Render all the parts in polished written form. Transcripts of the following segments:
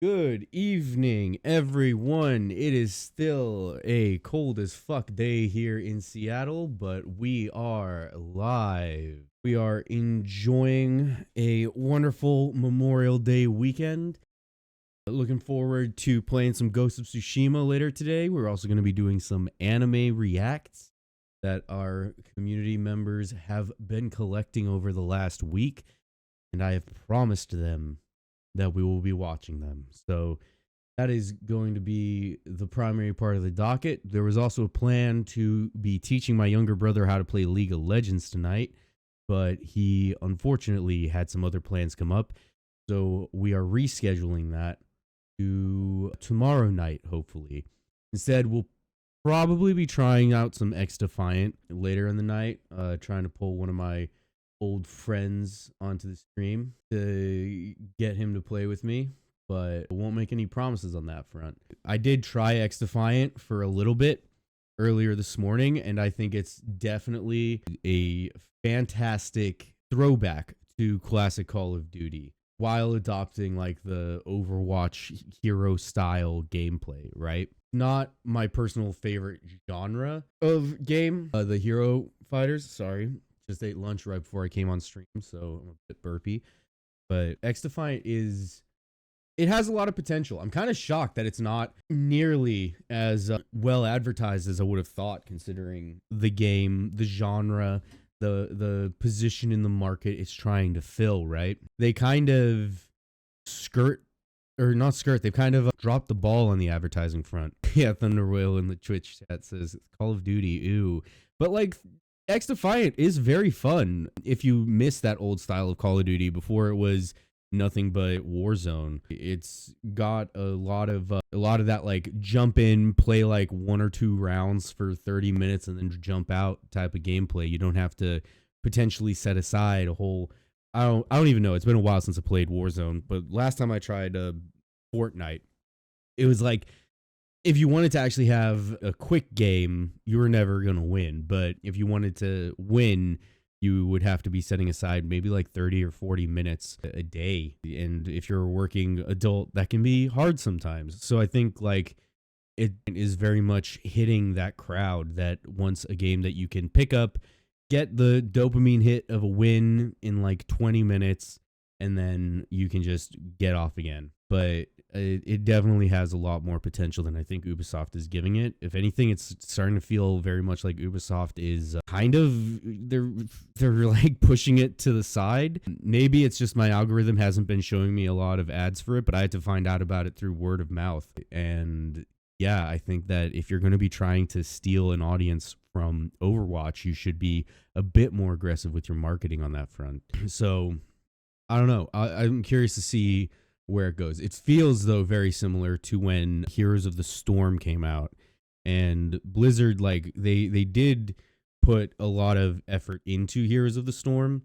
Good evening, everyone. It is still a cold as fuck day here in Seattle, but we are live. We are enjoying a wonderful Memorial Day weekend. Looking forward to playing some Ghost of Tsushima later today. We're also going to be doing some anime reacts that our community members have been collecting over the last week, and I have promised them that we will be watching them. So that is going to be the primary part of the docket. There was also a plan to be teaching my younger brother how to play League of Legends tonight, but he unfortunately had some other plans come up. So we are rescheduling that to tomorrow night, hopefully. Instead, we'll probably be trying out some X Defiant later in the night, trying to pull one of my old friends onto the stream to get him to play with me, but I won't make any promises on that front. I did try X Defiant for a little bit earlier this morning, and I think it's definitely a fantastic throwback to classic Call of Duty while adopting like the Overwatch hero style gameplay, right? Not my personal favorite genre of game, the hero fighters, sorry. Just ate lunch right before I came on stream, so I'm a bit burpy. But X Defiant it has a lot of potential. I'm kind of shocked that it's not nearly as well advertised as I would have thought, considering the game, the genre, the position in the market it's trying to fill, right? They kind of they've kind of dropped the ball on the advertising front. Yeah, Thunder Whale in the Twitch chat says Call of Duty, ooh. But like X Defiant is very fun if you miss that old style of Call of Duty before it was nothing but Warzone. It's got a lot of that like jump in, play like 1 or 2 rounds for 30 minutes and then jump out type of gameplay. You don't have to potentially set aside a whole I don't even know. It's been a while since I played Warzone, but last time I tried Fortnite, it was like if you wanted to actually have a quick game, you were never going to win. But if you wanted to win, you would have to be setting aside maybe like 30 or 40 minutes a day. And if you're a working adult, that can be hard sometimes. So I think like it is very much hitting that crowd that wants a game that you can pick up, get the dopamine hit of a win in like 20 minutes, and then you can just get off again. But it definitely has a lot more potential than I think Ubisoft is giving it. If anything, it's starting to feel very much like Ubisoft is kind of they're like pushing it to the side. Maybe it's just my algorithm hasn't been showing me a lot of ads for it, but I had to find out about it through word of mouth. And yeah, I think that if you're going to be trying to steal an audience from Overwatch, you should be a bit more aggressive with your marketing on that front. So I don't know. I'm curious to see where it goes. It feels, though, very similar to when Heroes of the Storm came out. And Blizzard, like, they did put a lot of effort into Heroes of the Storm,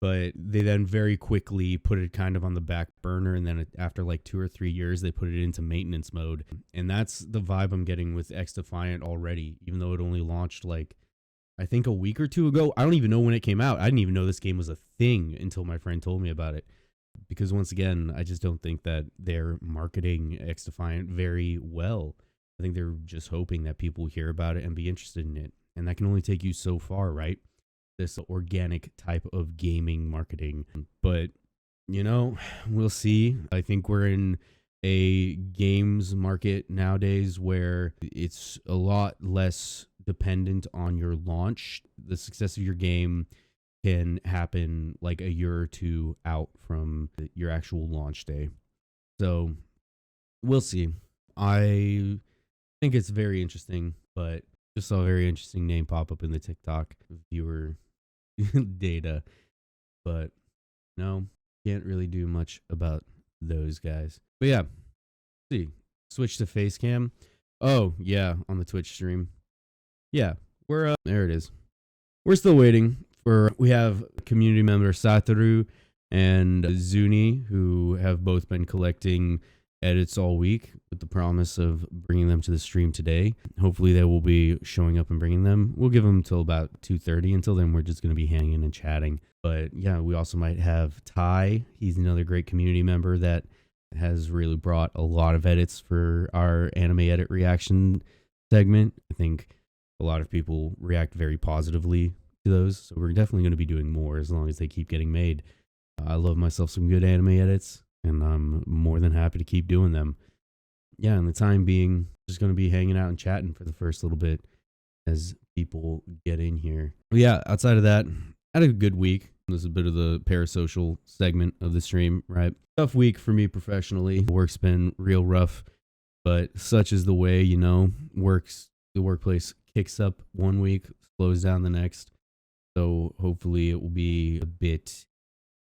but they then very quickly put it kind of on the back burner. And then after like 2 or 3 years, they put it into maintenance mode. And that's the vibe I'm getting with X Defiant already, even though it only launched like, I think a week or 2 ago. I don't even know when it came out. I didn't even know this game was a thing until my friend told me about it. Because once again, I just don't think that they're marketing X Defiant very well. I think they're just hoping that people hear about it and be interested in it. And that can only take you so far, right? This organic type of gaming marketing. But, you know, we'll see. I think we're in a games market nowadays where it's a lot less dependent on your launch. The success of your game can happen like a year or 2 out from your actual launch day. So we'll see. I think it's very interesting, but just saw a very interesting name pop up in the TikTok viewer data. But no, can't really do much about those guys. But yeah, see, switch to face cam. Oh yeah, on the Twitch stream. Yeah, we're there it is. We're still waiting. We have community member Satoru and Zuni, who have both been collecting edits all week with the promise of bringing them to the stream today. Hopefully they will be showing up and bringing them. We'll give them until about 2:30. Until then, we're just going to be hanging and chatting. But yeah, we also might have Ty. He's another great community member that has really brought a lot of edits for our anime edit reaction segment. I think a lot of people react very positively to those, so we're definitely going to be doing more as long as they keep getting made. I love myself some good anime edits, and I'm more than happy to keep doing them. Yeah, in the time being, just going to be hanging out and chatting for the first little bit as people get in here. But yeah, outside of that, I had a good week. This is a bit of the parasocial segment of the stream, right? Tough week for me professionally. Work's been real rough, but such is the way, the workplace kicks up one week, slows down the next. So hopefully it will be a bit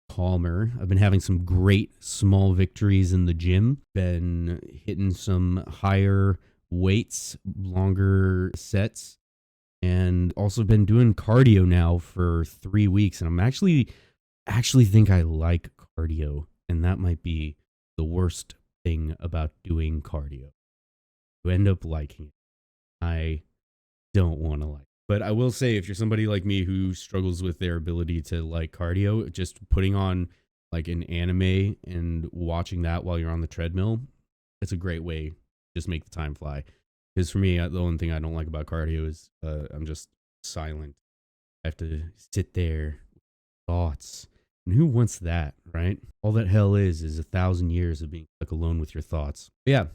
calmer. I've been having some great small victories in the gym. Been hitting some higher weights, longer sets, and also been doing cardio now for 3 weeks. And I'm actually think I like cardio, and that might be the worst thing about doing cardio. You end up liking it. I don't want to like it. But I will say, if you're somebody like me who struggles with their ability to like cardio, just putting on like an anime and watching that while you're on the treadmill, it's a great way to just make the time fly. Because for me, the only thing I don't like about cardio is I'm just silent. I have to sit there with thoughts. And who wants that, right? All that hell is 1,000 years of being stuck alone with your thoughts. But yeah,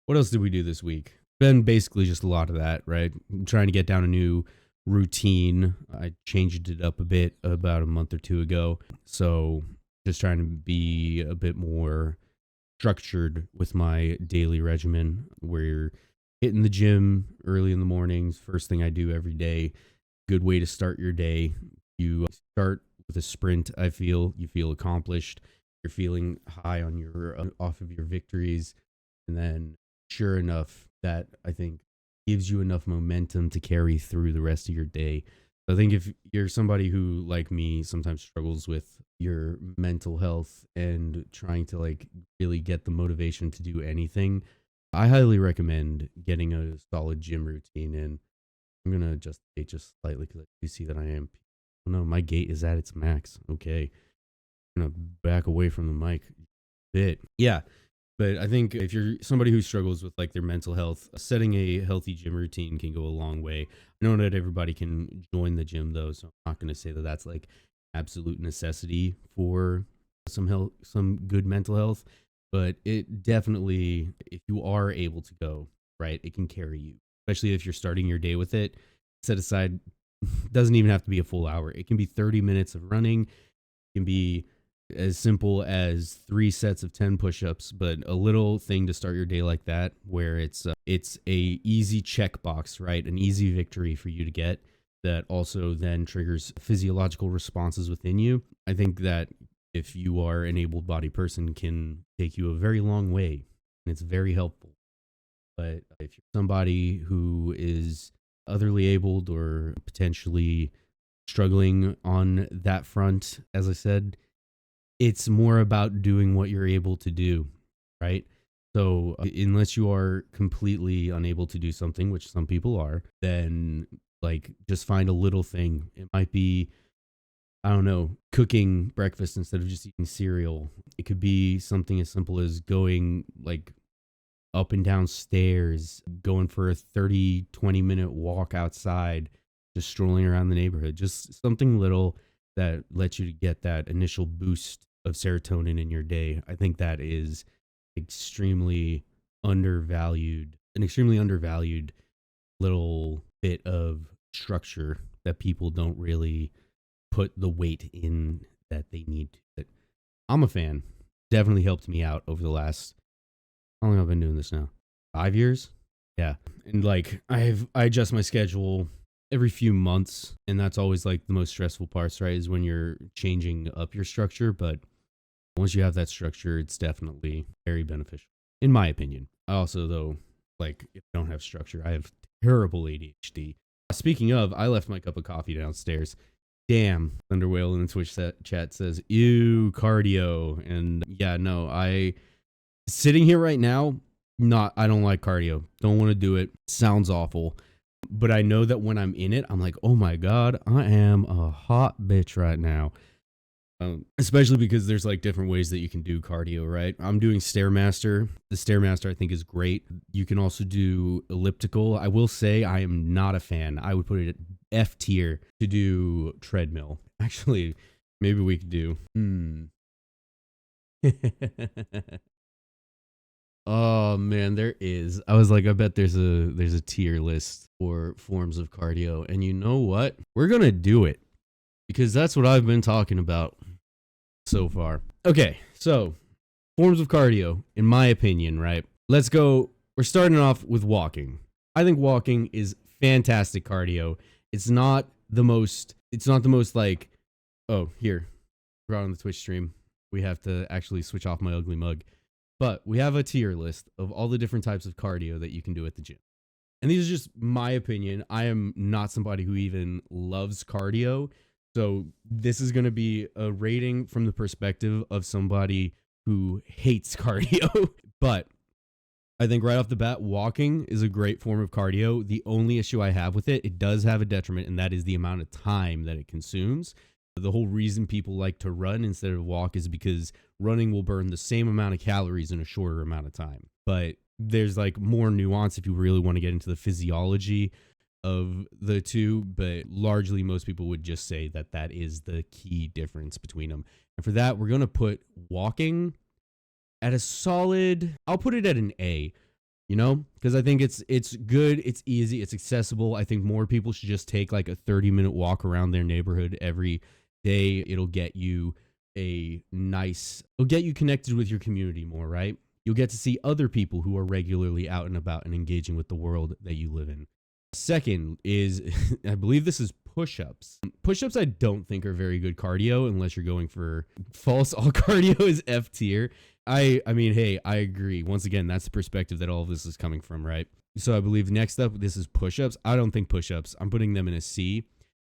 what else did we do this week? Been basically just a lot of that, right? I'm trying to get down a new routine. I changed it up a bit about a month or two ago. So just trying to be a bit more structured with my daily regimen, where you're hitting the gym early in the mornings. First thing I do every day. Good way to start your day. You start with a sprint. I feel you feel accomplished. You're feeling high on your off of your victories, and then sure enough, that I think gives you enough momentum to carry through the rest of your day. I think if you're somebody who, like me, sometimes struggles with your mental health and trying to like really get the motivation to do anything, I highly recommend getting a solid gym routine in. I'm going to adjust the gate just slightly because you see that I am. Oh no, my gate is at its max. Okay. I'm going to back away from the mic a bit. Yeah. But I think if you're somebody who struggles with like their mental health, setting a healthy gym routine can go a long way. I know not everybody can join the gym though, so I'm not going to say that that's like absolute necessity for some good mental health. But it definitely, if you are able to go, right, it can carry you, especially if you're starting your day with it. Set aside, doesn't even have to be a full hour. It can be 30 minutes of running. It can be as simple as 3 sets of 10 push-ups, but a little thing to start your day like that, where it's a easy checkbox, right? An easy victory for you to get that also then triggers physiological responses within you. I think that if you are an able-bodied person, can take you a very long way, and it's very helpful. But if you're somebody who is otherly abled or potentially struggling on that front, as I said, it's more about doing what you're able to do, right? So unless you are completely unable to do something, which some people are, then like just find a little thing. It might be, I don't know, cooking breakfast instead of just eating cereal. It could be something as simple as going like up and down stairs, going for a 20 minute walk outside, just strolling around the neighborhood, just something little that lets you get that initial boost of serotonin in your day. I think that is an extremely undervalued little bit of structure that people don't really put the weight in that they need to. But I'm a fan. Definitely helped me out over the last, how long have I been doing this now? 5 years? Yeah. And like I adjust my schedule every few months, and that's always like the most stressful parts, right? Is when you're changing up your structure. But once you have that structure, it's definitely very beneficial, in my opinion. I also, though, like if I don't have structure, I have terrible ADHD. Speaking of, I left my cup of coffee downstairs. Damn, Thunder Whale in the Twitch chat says, ew, cardio. And yeah, no, sitting here right now, I don't like cardio. Don't want to do it. Sounds awful. But I know that when I'm in it, I'm like, oh my God, I am a hot bitch right now. Especially because there's like different ways that you can do cardio, right? I'm doing Stairmaster. The Stairmaster I think is great. You can also do elliptical. I will say I am not a fan. I would put it at F tier to do treadmill. Actually, maybe we could do. Oh man, there is. I was like, I bet there's a tier list for forms of cardio. And you know what? We're gonna do it because that's what I've been talking about so far. Okay, so forms of cardio, in my opinion, right? Let's go. We're starting off with walking. I think walking is fantastic cardio. It's not the most like, oh, here, we're on the Twitch stream. We have to actually switch off my ugly mug. But we have a tier list of all the different types of cardio that you can do at the gym. And these are just my opinion. I am not somebody who even loves cardio. So this is going to be a rating from the perspective of somebody who hates cardio. But I think right off the bat, walking is a great form of cardio. The only issue I have with it, it does have a detriment, and that is the amount of time that it consumes. The whole reason people like to run instead of walk is because running will burn the same amount of calories in a shorter amount of time. But there's like more nuance if you really want to get into the physiology of the two. But largely, most people would just say that that is the key difference between them. And for that, we're going to put walking at a solid, I'll put it at an A, you know, because I think it's good, it's easy, it's accessible. I think more people should just take like a 30-minute walk around their neighborhood every day. It'll get you connected with your community more, right? You'll get to see other people who are regularly out and about and engaging with the world that you live in. Second is, I believe this is push-ups. Push-ups I don't think are very good cardio unless you're going for false. All cardio is F tier. I mean, hey, I agree. Once again, that's the perspective that all of this is coming from, right? So I believe next up, this is push-ups. I don't think push-ups. I'm putting them in a C.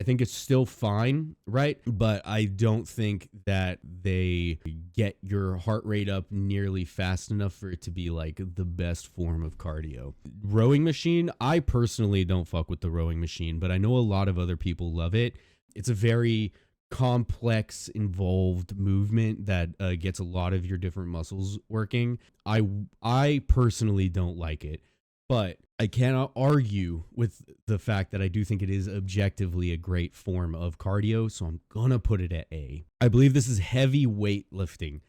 I think it's still fine, right? But I don't think that they get your heart rate up nearly fast enough for it to be like the best form of cardio. Rowing machine, I personally don't fuck with the rowing machine, but I know a lot of other people love it. It's a very complex, involved movement that gets a lot of your different muscles working. I personally don't like it, but I cannot argue with the fact that I do think it is objectively a great form of cardio, so I'm gonna put it at A. I believe this is heavy weightlifting.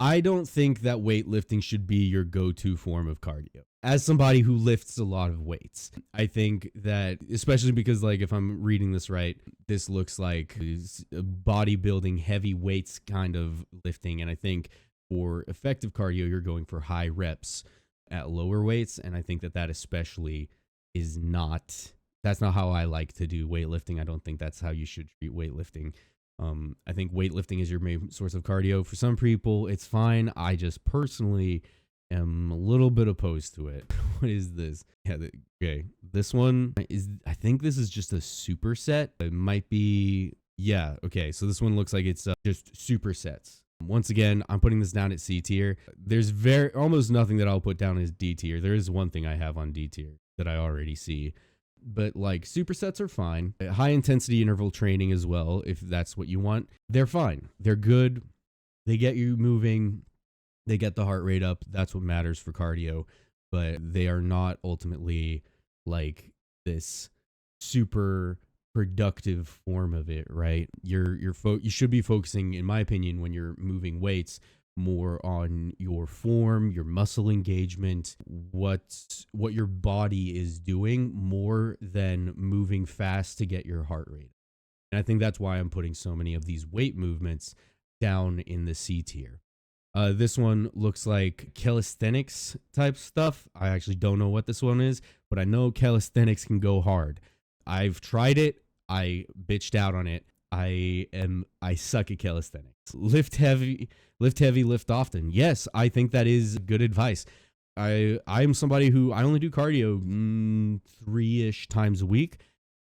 I don't think that weightlifting should be your go-to form of cardio. As somebody who lifts a lot of weights, I think that, especially because, like, if I'm reading this right, this looks like bodybuilding, heavy weights kind of lifting. And I think for effective cardio, you're going for high reps at lower weights. And I think that especially is that's not how I like to do weightlifting. I don't think that's how you should treat weightlifting. I think weightlifting is your main source of cardio. For some people, it's fine. I just personally am a little bit opposed to it. What is this? Yeah, okay. This one I think this is just a superset. It might be, yeah, okay. So this one looks like it's just supersets. Once again, I'm putting this down at C tier. There's almost nothing that I'll put down as D tier. There is one thing I have on D tier that I already see. But like supersets are fine. High intensity interval training as well, if that's what you want. They're fine. They're good. They get you moving. They get the heart rate up. That's what matters for cardio. But they are not ultimately like this super productive form of it, right? You should be focusing, in my opinion, when you're moving weights, more on your form, your muscle engagement, what your body is doing, more than moving fast to get your heart rate. And I think that's why I'm putting so many of these weight movements down in the C tier. This one looks like calisthenics type stuff. I actually don't know what this one is, but I know calisthenics can go hard. I've tried it. I bitched out on it. I suck at calisthenics. Lift heavy, lift often. Yes, I think that is good advice. I'm somebody who I only do cardio 3-ish times a week,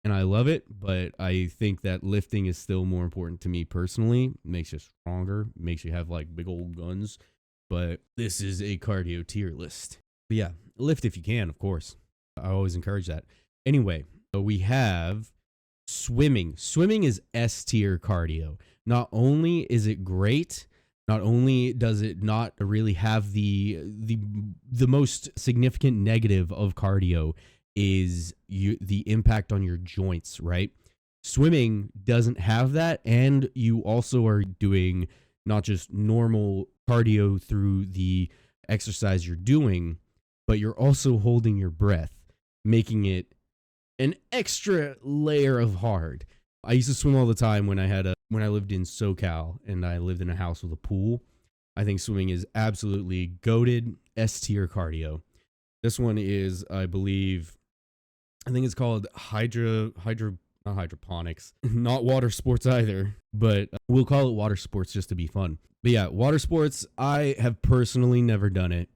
and I love it, but I think that lifting is still more important to me personally. It makes you stronger, makes you have like big old guns, but this is a cardio tier list. But yeah, lift if you can, of course. I always encourage that. Anyway, so we have swimming. Swimming is S tier cardio. Not only is it great, not only does it not really have the most significant negative of cardio is the impact on your joints, right? Swimming doesn't have that, and you also are doing not just normal cardio through the exercise you're doing, but you're also holding your breath, making it an extra layer of hard. I used to swim all the time when I lived in SoCal and I lived in a house with a pool. I think swimming is absolutely goated S tier cardio. This one is, I think it's called not hydroponics, not water sports either, but we'll call it water sports just to be fun. But yeah, water sports, I have personally never done it,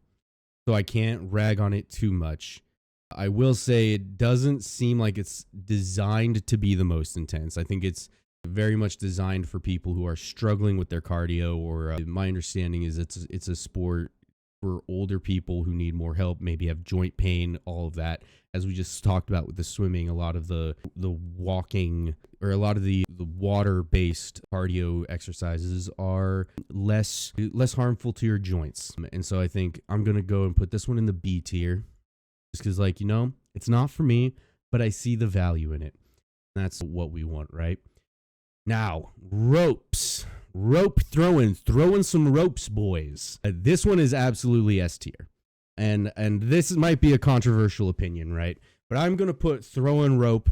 so I can't rag on it too much. I will say it doesn't seem like it's designed to be the most intense. I think it's very much designed for people who are struggling with their cardio, or my understanding is it's a sport for older people who need more help, maybe have joint pain, all of that. As we just talked about with the swimming, a lot of the walking or a lot of the water-based cardio exercises are less harmful to your joints. And so I think I'm going to go and put this one in the B tier. Just because, like, it's not for me, but I see the value in it. That's what we want, right? Now, ropes. Rope throwing some ropes, boys. This one is absolutely S tier. And this might be a controversial opinion, right? But I'm going to put throwing rope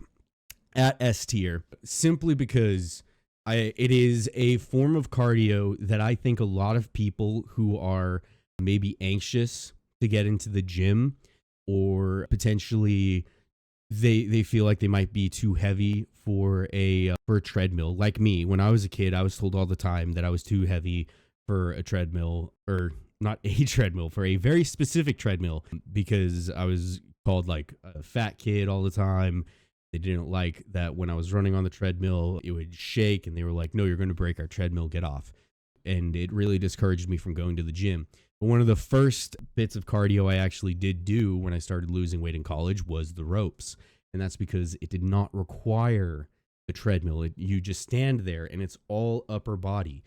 at S tier simply because it is a form of cardio that I think a lot of people who are maybe anxious to get into the gym, or potentially they feel like they might be too heavy for a treadmill. Like me, when I was a kid, I was told all the time that I was too heavy for a treadmill, or not a treadmill, for a very specific treadmill, because I was called like a fat kid all the time. They didn't like that when I was running on the treadmill, it would shake, and they were like, no, you're going to break our treadmill, get off. And it really discouraged me from going to the gym. But one of the first bits of cardio I actually did do when I started losing weight in college was the ropes. And that's because it did not require the treadmill. You just stand there and it's all upper body.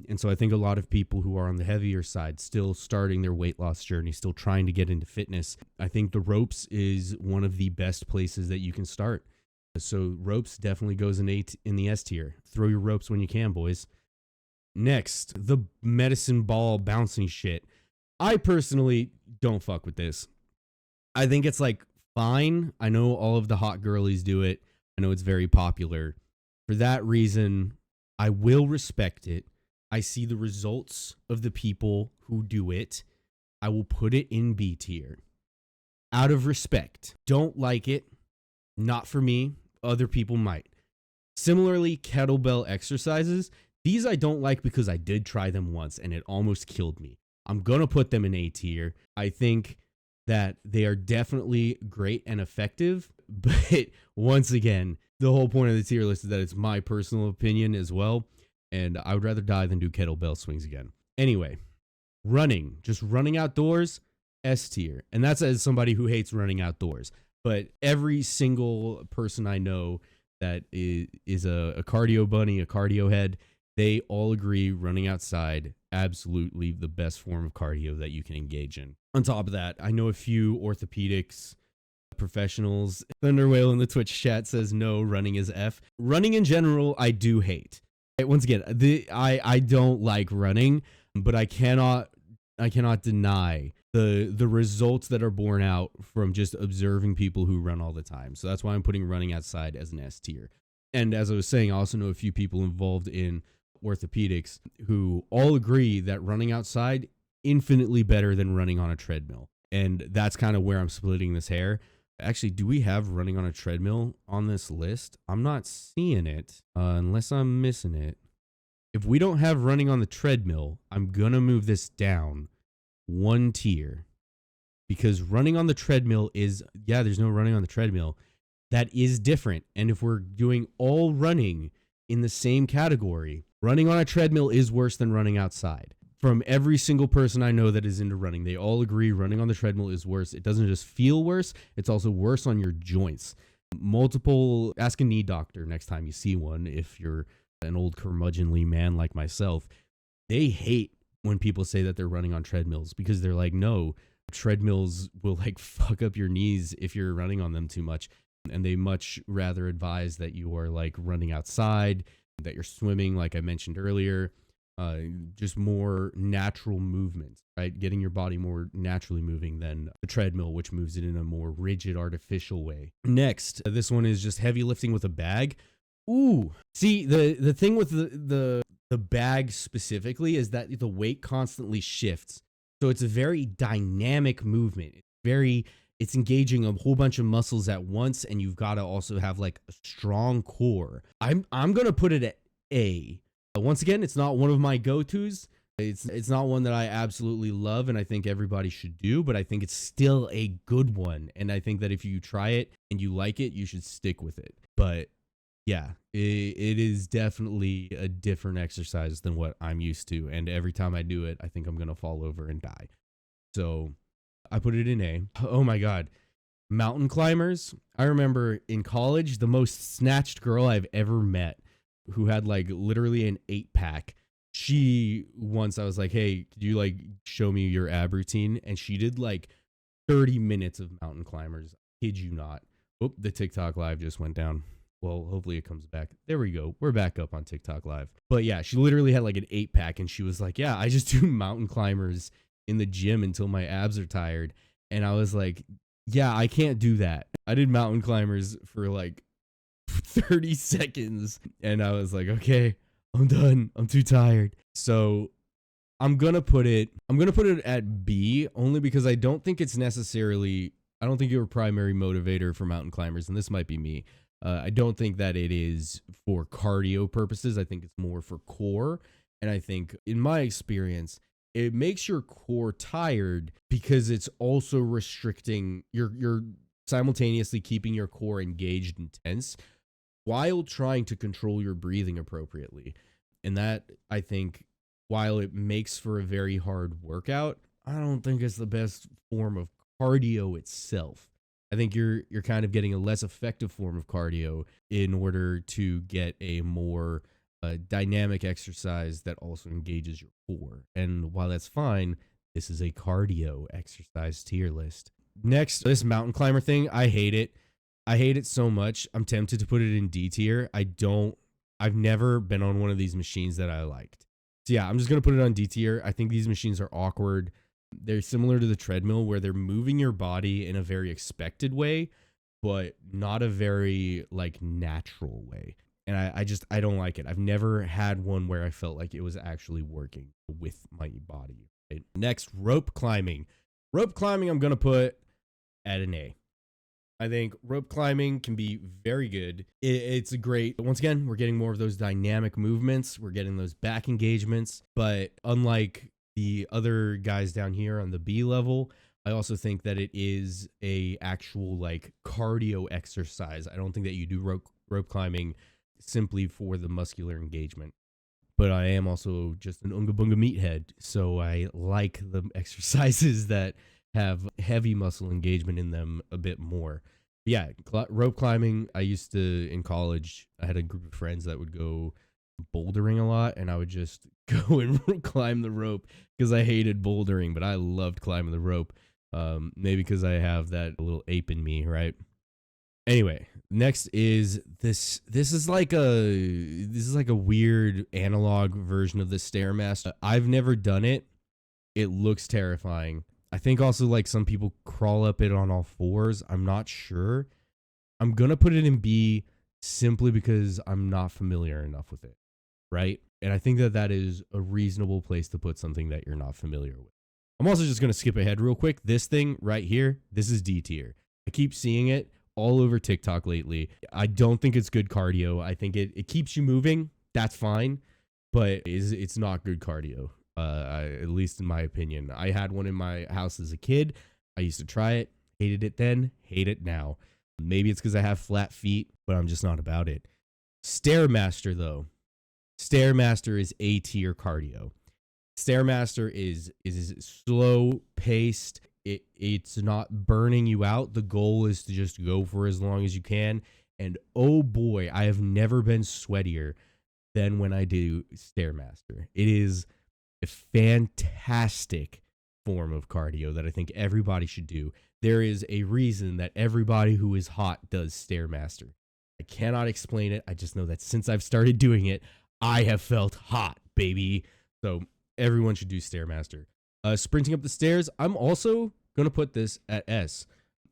And so I think a lot of people who are on the heavier side, still starting their weight loss journey, still trying to get into fitness, I think the ropes is one of the best places that you can start. So ropes definitely goes in the S tier. Throw your ropes when you can, boys. Next, the medicine ball bouncing shit. I personally don't fuck with this. I think it's like fine. I know all of the hot girlies do it. I know it's very popular. For that reason, I will respect it. I see the results of the people who do it. I will put it in B tier. Out of respect. Don't like it. Not for me. Other people might. Similarly, kettlebell exercises. These I don't like because I did try them once and it almost killed me. I'm going to put them in A tier. I think that they are definitely great and effective. But once again, the whole point of the tier list is that it's my personal opinion as well. And I would rather die than do kettlebell swings again. Anyway, running. Just running outdoors, S tier. And that's as somebody who hates running outdoors. But every single person I know that is a cardio bunny, a cardio head, they all agree running outside, absolutely the best form of cardio that you can engage in. On top of that, I know a few orthopedics professionals. Thunder Whale in the Twitch chat says no, running is F. Running in general, I do hate. Once again, I don't like running, but I cannot deny the results that are borne out from just observing people who run all the time. So that's why I'm putting running outside as an S tier. And as I was saying, I also know a few people involved in orthopedics who all agree that running outside infinitely better than running on a treadmill. And that's kind of where I'm splitting this hair. Actually, do we have running on a treadmill on this list? I'm not seeing it unless I'm missing it. If we don't have running on the treadmill, I'm going to move this down one tier, because running on the treadmill is, there's no running on the treadmill. That is different. And if we're doing all running in the same category, running on a treadmill is worse than running outside. From every single person I know that is into running, they all agree running on the treadmill is worse. It doesn't just feel worse, it's also worse on your joints. Ask a knee doctor next time you see one if you're an old curmudgeonly man like myself, they hate when people say that they're running on treadmills because they're like, no, treadmills will like fuck up your knees if you're running on them too much. And they much rather advise that you are like running outside, that you're swimming, like I mentioned earlier, just more natural movements, right? Getting your body more naturally moving than a treadmill, which moves it in a more rigid, artificial way. Next, this one is just heavy lifting with a bag. Ooh, see, the thing with the bag specifically is that the weight constantly shifts. So it's a very dynamic movement. It's engaging a whole bunch of muscles at once, and you've got to also have like a strong core. I'm gonna put it at A. Once again, it's not one of my go-tos. It's not one that I absolutely love and I think everybody should do, but I think it's still a good one. And I think that if you try it and you like it, you should stick with it. But yeah, it is definitely a different exercise than what I'm used to. And every time I do it, I think I'm going to fall over and die. So I put it in A. Oh my God. Mountain climbers. I remember in college, the most snatched girl I've ever met, who had like literally an 8-pack. Once I was like, hey, could you like show me your ab routine? And she did like 30 minutes of mountain climbers. Kid you not. Oh, the TikTok live just went down. Well, hopefully it comes back. There we go. We're back up on TikTok live. But yeah, she literally had like an 8-pack and she was like, yeah, I just do mountain climbers in the gym until my abs are tired. And I was like, yeah, I can't do that. I did mountain climbers for like 30 seconds and I was like, okay, I'm done. I'm too tired. So I'm going to put it at B, only because I don't think it's necessarily, I don't think you're a primary motivator for mountain climbers. And this might be me. I don't think that it is for cardio purposes. I think it's more for core. And I think in my experience, it makes your core tired because it's also restricting, you're simultaneously keeping your core engaged and tense while trying to control your breathing appropriately. And that, I think, while it makes for a very hard workout, I don't think it's the best form of cardio itself. I think you're kind of getting a less effective form of cardio in order to get a more dynamic exercise that also engages your core. And while that's fine, this is a cardio exercise tier list. Next, this mountain climber thing, I hate it. I hate it so much. I'm tempted to put it in D tier. I've never been on one of these machines that I liked. So yeah, I'm just going to put it on D tier. I think these machines are awkward. They're similar to the treadmill where they're moving your body in a very expected way, but not a very like natural way. And I don't like it. I've never had one where I felt like it was actually working with my body. Right? Next, rope climbing. Rope climbing, I'm going to put at an A. I think rope climbing can be very good. It's a great, once again, we're getting more of those dynamic movements. We're getting those back engagements. But unlike the other guys down here on the B level, I also think that it is a actual like cardio exercise. I don't think that you do rope climbing simply for the muscular engagement. But I am also just an Unga Bunga meathead. So I like the exercises that have heavy muscle engagement in them a bit more. Yeah, rope climbing. I used to, in college, I had a group of friends that would go bouldering a lot, and I would just go and climb the rope because I hated bouldering, but I loved climbing the rope. Maybe because I have that little ape in me, right? Anyway, next is this. This is like a weird analog version of the Stairmaster. I've never done it. It looks terrifying. I think also like some people crawl up it on all fours. I'm not sure. I'm going to put it in B simply because I'm not familiar enough with it, right? And I think that is a reasonable place to put something that you're not familiar with. I'm also just going to skip ahead real quick. This thing right here, this is D tier. I keep seeing it all over TikTok lately. I don't think it's good cardio. I think it keeps you moving. That's fine, but it's not good cardio. At least in my opinion. I had one in my house as a kid. I used to try it, hated it then, hate it now. Maybe it's because I have flat feet, but I'm just not about it. Stairmaster though. Stairmaster is A tier cardio. Stairmaster is slow paced. It's not burning you out. The goal is to just go for as long as you can. And oh boy, I have never been sweatier than when I do Stairmaster. It is a fantastic form of cardio that I think everybody should do. There is a reason that everybody who is hot does Stairmaster. I cannot explain it. I just know that since I've started doing it, I have felt hot, baby. So everyone should do Stairmaster. Sprinting up the stairs, I'm also going to put this at S.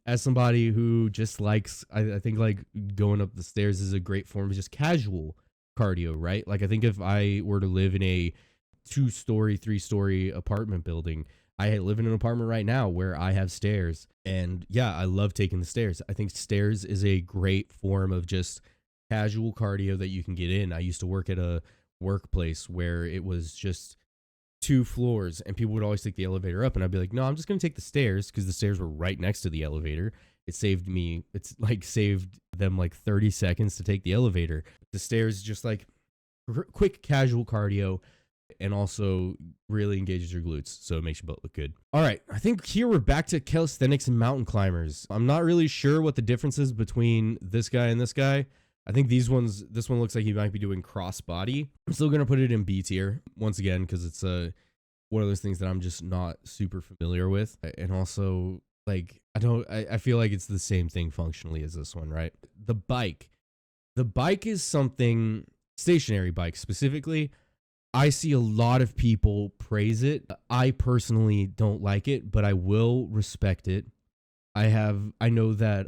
As somebody who just likes, I think like going up the stairs is a great form of just casual cardio, right? Like I think if I were to live in a 2-story, 3-story apartment building, I live in an apartment right now where I have stairs, and yeah, I love taking the stairs. I think stairs is a great form of just casual cardio that you can get in. I used to work at a workplace where it was just 2 floors and people would always take the elevator up, and I'd be like, no, I'm just going to take the stairs, because the stairs were right next to the elevator. It's saved them like 30 seconds to take the elevator. The stairs just like quick casual cardio, and also really engages your glutes, so it makes your butt look good. All right, I think here we're back to calisthenics and mountain climbers. I'm not really sure what the difference is between this guy and this guy. I think this one looks like he might be doing cross body. I'm still going to put it in B tier once again, because it's one of those things that I'm just not super familiar with. And also, like, I feel like it's the same thing functionally as this one, right? The bike is something, stationary bike specifically, I see a lot of people praise it. I personally don't like it, but I will respect it. I know that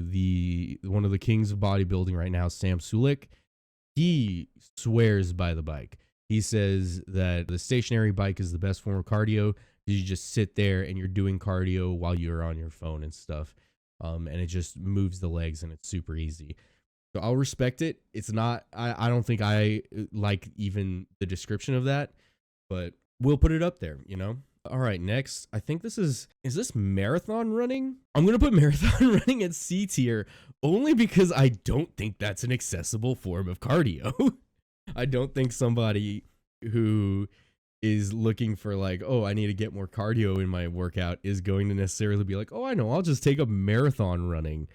one of the kings of bodybuilding right now, Sam Sulek, he swears by the bike. He says that the stationary bike is the best form of cardio. You just sit there and you're doing cardio while you're on your phone and stuff. And it just moves the legs and it's super easy. So I'll respect it. It's not, I don't think I like even the description of that, but we'll put it up there, you know? All right, next, I think is this marathon running? I'm going to put marathon running at C tier only because I don't think that's an accessible form of cardio. I don't think somebody who is looking for like, oh, I need to get more cardio in my workout is going to necessarily be like, oh, I know, I'll just take up marathon running.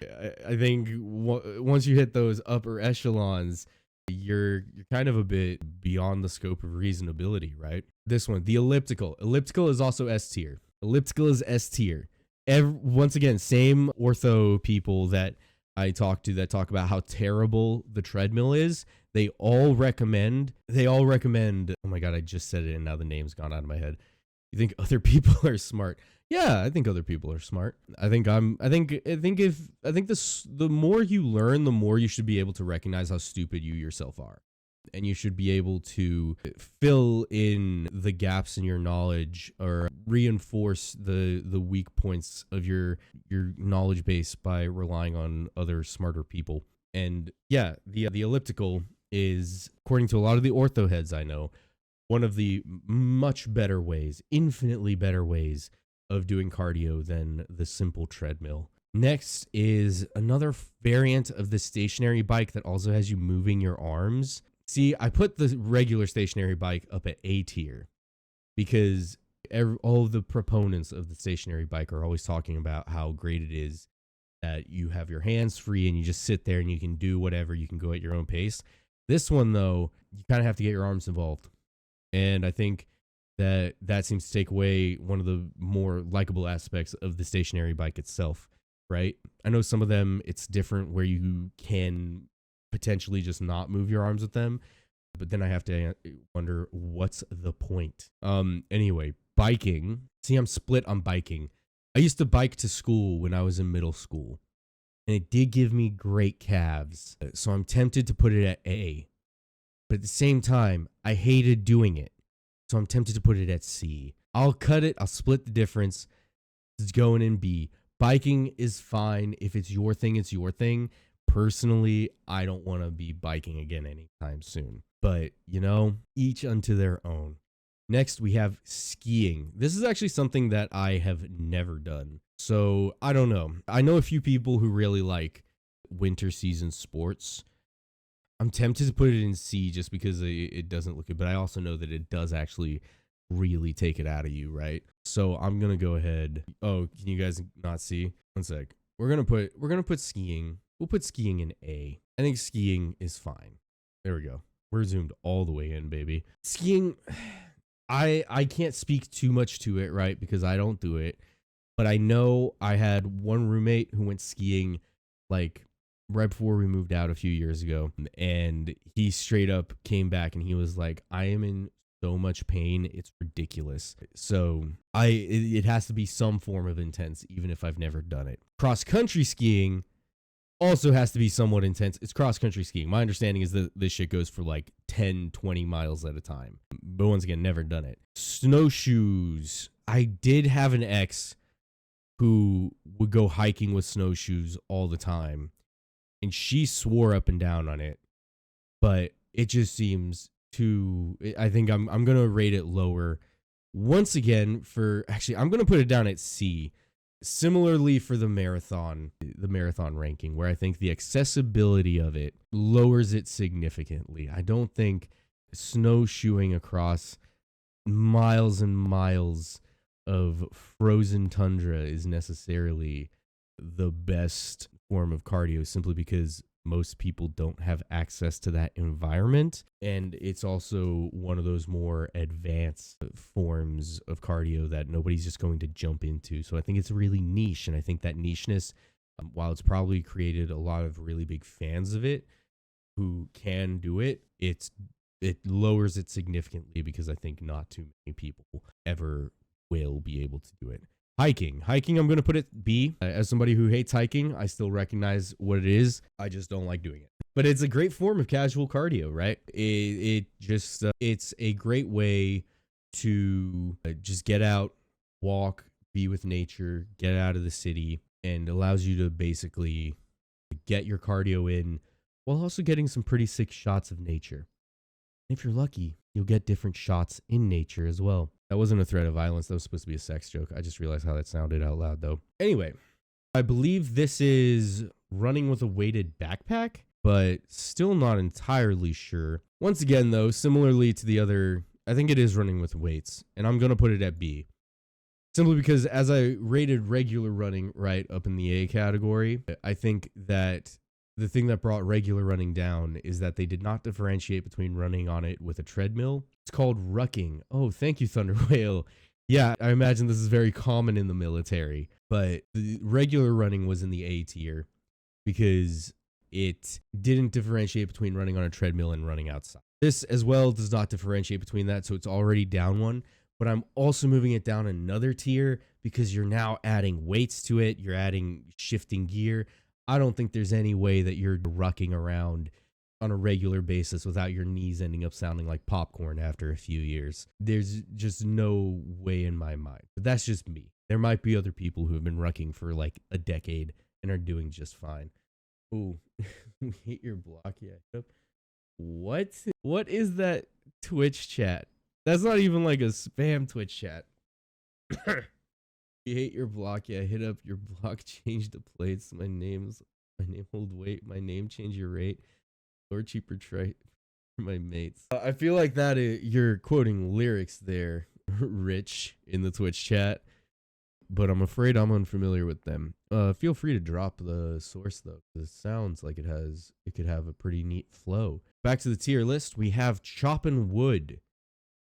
I think once you hit those upper echelons, you're kind of a bit beyond the scope of reasonability, right? This one, the elliptical. Elliptical is also S tier. Elliptical is S tier. Once again, same ortho people that I talk to that talk about how terrible the treadmill is. They all recommend, oh my God, I just said it and now the name's gone out of my head. You think other people are smart? Yeah, I think other people are smart. I think the more you learn, the more you should be able to recognize how stupid you yourself are. And you should be able to fill in the gaps in your knowledge or reinforce the weak points of your knowledge base by relying on other smarter people. And yeah, the elliptical is, according to a lot of the ortho heads I know, one of the much better ways, infinitely better ways of doing cardio than the simple treadmill. Next is another variant of the stationary bike that also has you moving your arms. See, I put the regular stationary bike up at A tier because all of the proponents of the stationary bike are always talking about how great it is that you have your hands free and you just sit there and you can do whatever, you can go at your own pace. This one, though, you kind of have to get your arms involved. And I think that seems to take away one of the more likable aspects of the stationary bike itself, right? I know some of them, it's different where you can potentially just not move your arms with them, but then I have to wonder, what's the point? Anyway, biking. See, I'm split on biking. I used to bike to school when I was in middle school, and it did give me great calves, so I'm tempted to put it at A. But at the same time, I hated doing it, so I'm tempted to put it at C. I'll cut it. I'll split the difference. It's going in B. Biking is fine. If it's your thing, it's your thing. Personally, I don't want to be biking again anytime soon. But, you know, each unto their own. Next, we have skiing. This is actually something that I have never done. So, I don't know. I know a few people who really like winter season sports. I'm tempted to put it in C just because it doesn't look good. But I also know that it does actually really take it out of you, right? So, I'm going to go ahead. Oh, can you guys not see? One sec. We're going to put skiing. We'll put skiing in A. I think skiing is fine. There we go. We're zoomed all the way in, baby. Skiing, I can't speak too much to it, right? Because I don't do it. But I know I had one roommate who went skiing like right before we moved out a few years ago. And he straight up came back and he was like, I am in so much pain. It's ridiculous. So it has to be some form of intense, even if I've never done it. Cross country skiing also has to be somewhat intense. It's cross country skiing. My understanding is that this shit goes for like 10, 20 miles at a time. But once again, never done it. Snowshoes. I did have an ex who would go hiking with snowshoes all the time. And she swore up and down on it. But it just seems too... I think I'm going to rate it lower. Once again, I'm going to put it down at C. Similarly for the marathon ranking, where I think the accessibility of it lowers it significantly. I don't think snowshoeing across miles and miles of frozen tundra is necessarily the best form of cardio, simply because most people don't have access to that environment. And it's also one of those more advanced forms of cardio that nobody's just going to jump into. So I think it's really niche. And I think that nicheness, while it's probably created a lot of really big fans of it who can do it, it lowers it significantly, because I think not too many people ever will be able to do it. Hiking, I'm going to put it B. As somebody who hates hiking, I still recognize what it is. I just don't like doing it. But it's a great form of casual cardio, right? It's a great way to just get out, walk, be with nature, get out of the city, and allows you to basically get your cardio in while also getting some pretty sick shots of nature. And if you're lucky, you'll get different shots in nature as well. That wasn't a threat of violence. That was supposed to be a sex joke. I just realized how that sounded out loud, though. Anyway, I believe this is running with a weighted backpack, but still not entirely sure. Once again, though, similarly to the other, I think it is running with weights, and I'm going to put it at B. Simply because as I rated regular running right up in the A category, I think that the thing that brought regular running down is that they did not differentiate between running on it with a treadmill. It's called rucking. Oh, thank you, Thunder Whale. Yeah, I imagine this is very common in the military, but the regular running was in the A tier because it didn't differentiate between running on a treadmill and running outside. This as well does not differentiate between that, so it's already down one, but I'm also moving it down another tier because you're now adding weights to it, you're adding shifting gear. I don't think there's any way that you're rucking around on a regular basis without your knees ending up sounding like popcorn after a few years. There's just no way in my mind. But that's just me. There might be other people who have been rucking for like a decade and are doing just fine. Ooh, hit your block. Yeah. What? What is that Twitch chat? That's not even like a spam Twitch chat. You hate your block, yeah, hit up your block, change the plates, my name hold weight, my name change your rate, or cheaper try for my mates. I feel like that you're quoting lyrics there, Rich, in the Twitch chat, but I'm afraid I'm unfamiliar with them. Feel free to drop the source though, because it sounds like it could have a pretty neat flow. Back to the tier list, we have chopping wood.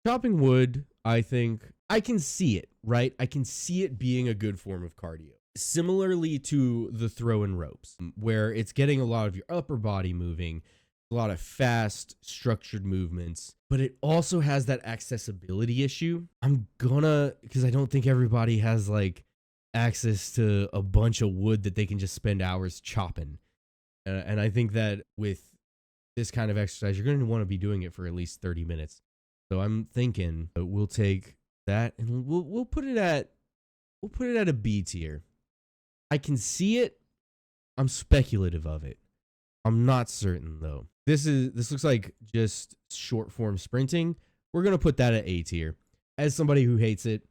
Chopping wood, I think, I can see it, right? I can see it being a good form of cardio. Similarly to the throwing ropes, where it's getting a lot of your upper body moving, a lot of fast, structured movements, but it also has that accessibility issue. Because I don't think everybody has like access to a bunch of wood that they can just spend hours chopping. And I think that with this kind of exercise, you're going to want to be doing it for at least 30 minutes. So I'm thinking we'll take that and we'll put it at a B tier. I can see it. I'm speculative of it. I'm not certain though. This looks like just short form sprinting. We're gonna put that at A tier. As somebody who hates it,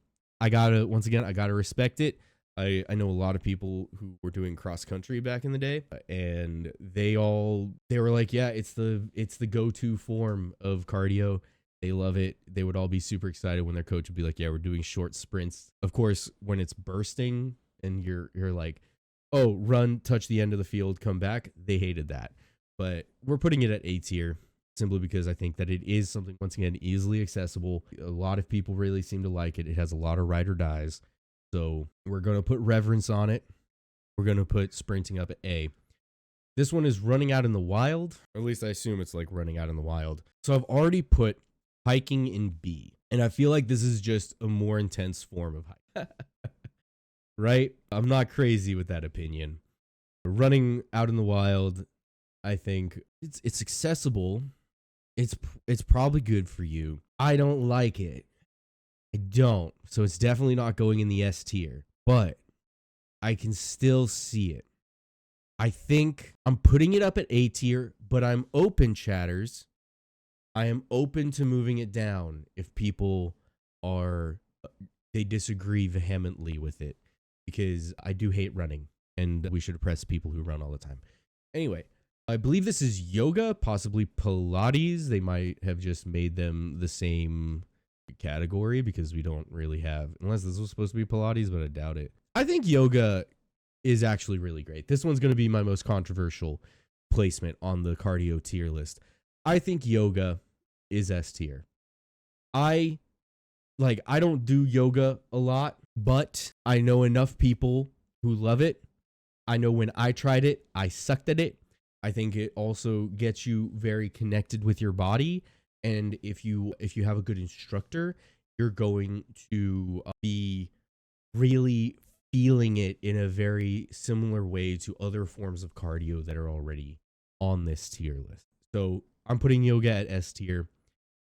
I gotta respect it. I know a lot of people who were doing cross country back in the day, and they were like, yeah, it's the go-to form of cardio. They love it. They would all be super excited when their coach would be like, yeah, we're doing short sprints. Of course, when it's bursting and you're like, oh, run, touch the end of the field, come back. They hated that. But we're putting it at A tier. simply because I think that it is something, once again, easily accessible. A lot of people really seem to like it. It has a lot of ride or dies. So we're going to put reverence on it. We're going to put sprinting up at A. This one is running out in the wild, or at least I assume it's like running out in the wild. So I've already put hiking in B, and I feel like this is just a more intense form of hiking, right? I'm not crazy with that opinion. Running out in the wild, I think it's accessible. It's probably good for you. I don't like it. I don't. So it's definitely not going in the S tier, but I can still see it. I think I'm putting it up at A tier, but I'm open, chatters. I am open to moving it down if people they disagree vehemently with it, because I do hate running and we should oppress people who run all the time. Anyway, I believe this is yoga, possibly Pilates. They might have just made them the same category because we don't really have, unless this was supposed to be Pilates, but I doubt it. I think yoga is actually really great. This one's going to be my most controversial placement on the cardio tier list. I think yoga is S tier. I don't do yoga a lot, but I know enough people who love it. I know when I tried it, I sucked at it. I think it also gets you very connected with your body. And if you have a good instructor, you're going to be really feeling it in a very similar way to other forms of cardio that are already on this tier list. So I'm putting yoga at S tier.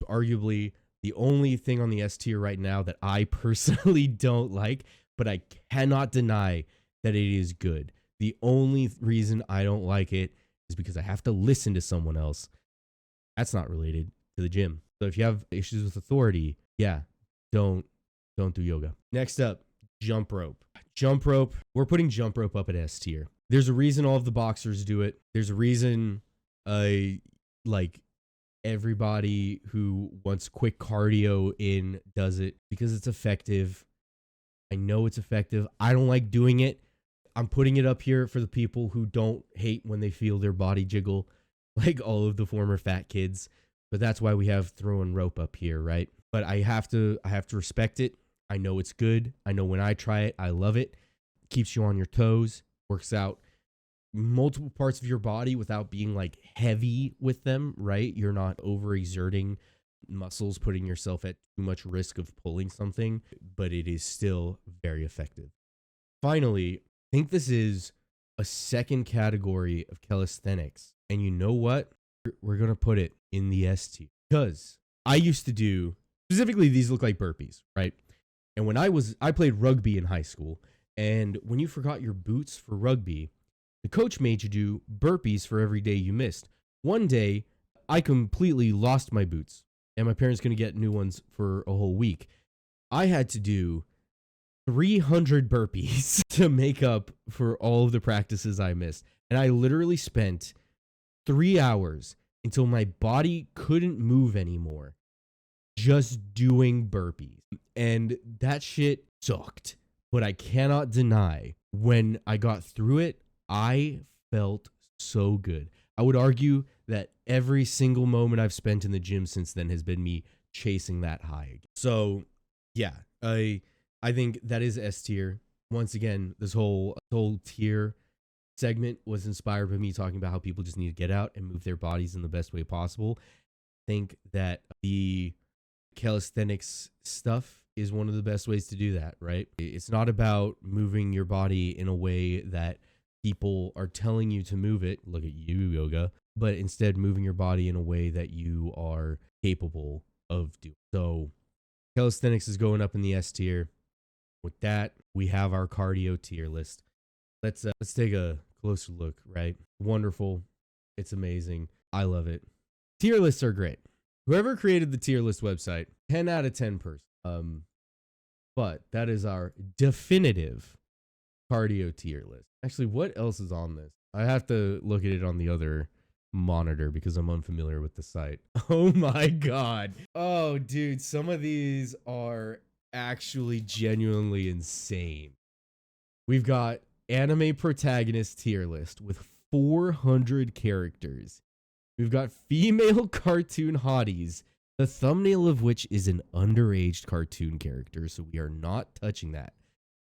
Arguably the only thing on the S tier right now that I personally don't like, but I cannot deny that it is good. The only reason I don't like it is because I have to listen to someone else. That's not related to the gym. So if you have issues with authority, yeah, don't do yoga. Next up, jump rope. Jump rope, we're putting jump rope up at S tier. There's a reason all of the boxers do it. There's a reason everybody who wants quick cardio in does it, because it's effective. I know it's effective. I don't like doing it. I'm putting it up here for the people who don't hate when they feel their body jiggle, like all of the former fat kids. But that's why we have throwing rope up here, right? But I have to respect it. I know it's good. I know when I try it, I love it. Keeps you on your toes, works out multiple parts of your body without being like heavy with them, right? You're not overexerting muscles, putting yourself at too much risk of pulling something, but it is still very effective. Finally, I think this is a second category of calisthenics. And you know what? We're going to put it in the S tier, because I used to do, specifically these look like burpees, right? And when I played rugby in high school, and when you forgot your boots for rugby, the coach made you do burpees for every day you missed. One day, I completely lost my boots, and my parents going to get new ones for a whole week. I had to do 300 burpees to make up for all of the practices I missed. And I literally spent 3 hours until my body couldn't move anymore just doing burpees. And that shit sucked. But I cannot deny, when I got through it, I felt so good. I would argue that every single moment I've spent in the gym since then has been me chasing that high. So, yeah, I think that is S tier. Once again, this whole tier segment was inspired by me talking about how people just need to get out and move their bodies in the best way possible. I think that the calisthenics stuff is one of the best ways to do that, right? It's not about moving your body in a way that people are telling you to move it. Look at you, yoga. But instead moving your body in a way that you are capable of doing. So calisthenics is going up in the S tier. With that, we have our cardio tier list. Let's take a closer look, right? Wonderful. It's amazing. I love it. Tier lists are great. Whoever created the tier list website, 10 out of 10 person. But that is our definitive cardio tier list. Actually, what else is on this? I have to look at it on the other monitor because I'm unfamiliar with the site. Oh my God. Oh, dude, some of these are actually genuinely insane. We've got anime protagonist tier list with 400 characters. We've got female cartoon hotties, the thumbnail of which is an underaged cartoon character, so we are not touching that.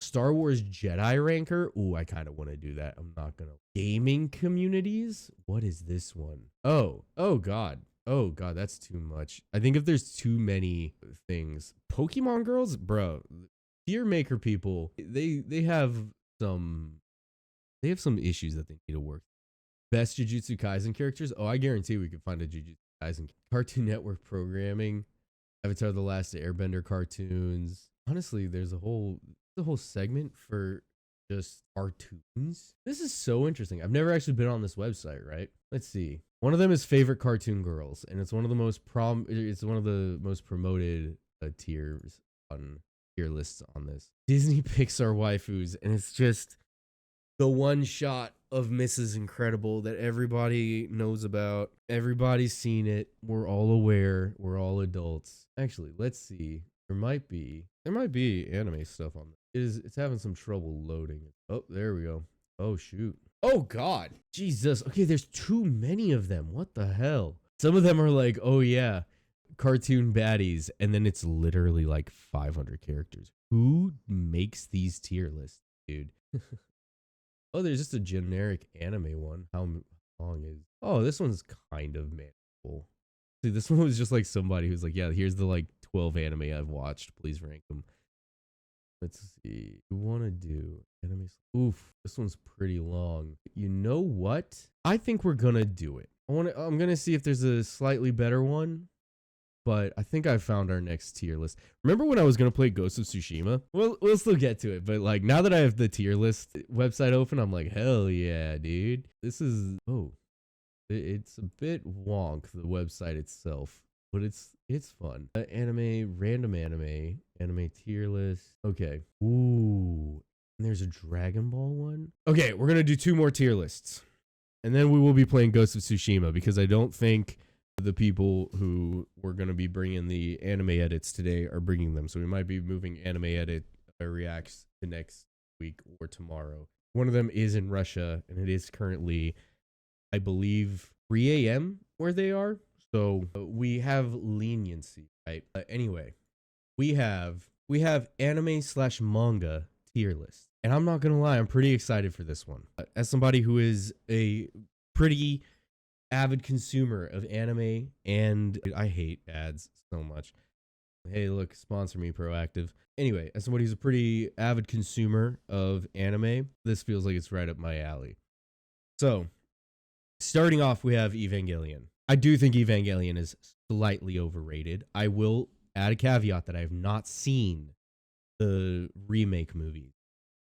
Star Wars Jedi ranker. Ooh, I kind of want to do that. I'm not gonna. Gaming communities. What is this one? Oh God. Oh God, that's too much. I think if there's too many things, Pokemon girls, bro, tier maker people, they have some issues that they need to work. Best Jujutsu Kaisen characters. Oh, I guarantee we could find a Jujutsu Kaisen. Cartoon Network programming. Avatar: The Last Airbender cartoons. Honestly, there's a whole segment for just cartoons. This is so interesting. I've never actually been on this website, right? Let's see. One of them is favorite cartoon girls, and it's one of the most promoted tiers on tier lists on this. Disney Pixar waifus, and it's just the one shot of Mrs. Incredible that everybody knows about. Everybody's seen it. We're all aware. We're all adults. Actually, let's see. There might be anime stuff on this. It's having some trouble loading. Oh, there we go. Oh shoot. Oh God. Jesus. Okay, there's too many of them. What the hell? Some of them are like, oh yeah, cartoon baddies, and then it's literally like 500 characters. Who makes these tier lists, dude? Oh, there's just a generic anime one. How long is? Oh, this one's kind of manageable. See, this one was just like somebody who's like, yeah, here's the like 12 anime I've watched. Please rank them. Let's see. We want to do anime. Oof, this one's pretty long. You know what? I think we're gonna do it. I'm gonna see if there's a slightly better one. But I think I found our next tier list. Remember when I was gonna play Ghost of Tsushima? We'll still get to it, but like now that I have the tier list website open, I'm like, hell yeah, dude. This is it's a bit wonk, the website itself, but it's fun. Random anime tier list. Okay. Ooh, and there's a Dragon Ball one. Okay, we're gonna do 2 more tier lists, and then we will be playing Ghost of Tsushima because I don't think the people who were going to be bringing the anime edits today are bringing them. So we might be moving anime edit reacts to next week or tomorrow. One of them is in Russia, and it is currently, I believe, 3 a.m. where they are. So we have leniency, right? Anyway, we have anime/manga tier list. And I'm not going to lie, I'm pretty excited for this one. As somebody who is a pretty avid consumer of anime, and I hate ads so much. Hey, look, sponsor me, Proactive. Anyway, as somebody who's a pretty avid consumer of anime, this feels like it's right up my alley. So, starting off, we have Evangelion. I do think Evangelion is slightly overrated. I will add a caveat that I have not seen the remake movies.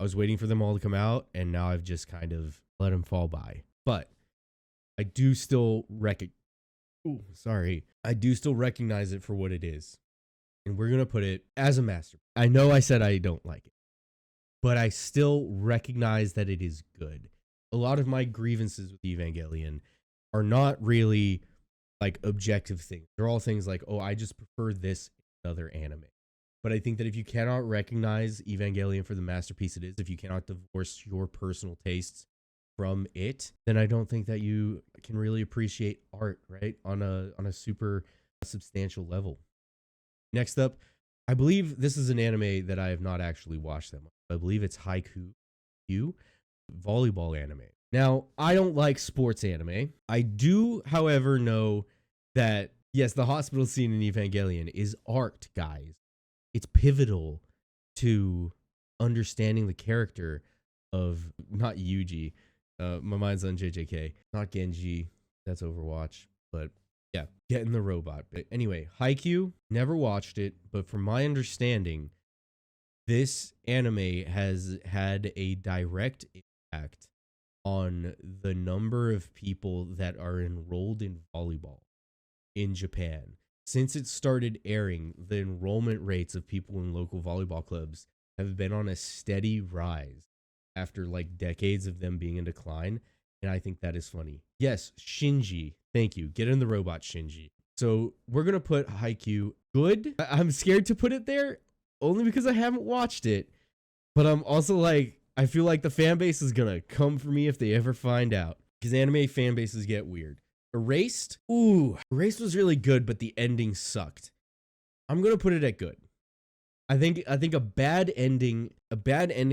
I was waiting for them all to come out, and now I've just kind of let them fall by. But I do still I do still recognize it for what it is. And we're going to put it as a masterpiece. I know I said I don't like it, but I still recognize that it is good. A lot of my grievances with Evangelion are not really like objective things. They're all things like, oh, I just prefer this other anime. But I think that if you cannot recognize Evangelion for the masterpiece it is, if you cannot divorce your personal tastes from it, then I don't think that you can really appreciate art, right? On a super substantial level. Next up, I believe this is an anime that I have not actually watched that much. I believe it's Haikyuu, volleyball anime. Now, I don't like sports anime. I do, however, know that, yes, the hospital scene in Evangelion is art, guys. It's pivotal to understanding the character of, not Yuji, my mind's on JJK, not Genji, that's Overwatch, but yeah, getting the robot. But anyway, Haikyuu, never watched it, but from my understanding, this anime has had a direct impact on the number of people that are enrolled in volleyball in Japan. Since it started airing, the enrollment rates of people in local volleyball clubs have been on a steady rise after like decades of them being in decline, and I think that is funny. Yes, Shinji, thank you. Get in the robot, Shinji. So we're gonna put Haikyuu good. I'm scared to put it there only because I haven't watched it, but I'm also like, I feel like the fan base is gonna come for me if they ever find out, because anime fan bases get weird. Erased? Ooh, Erased was really good, but the ending sucked. I'm gonna put it at good. I think a bad ending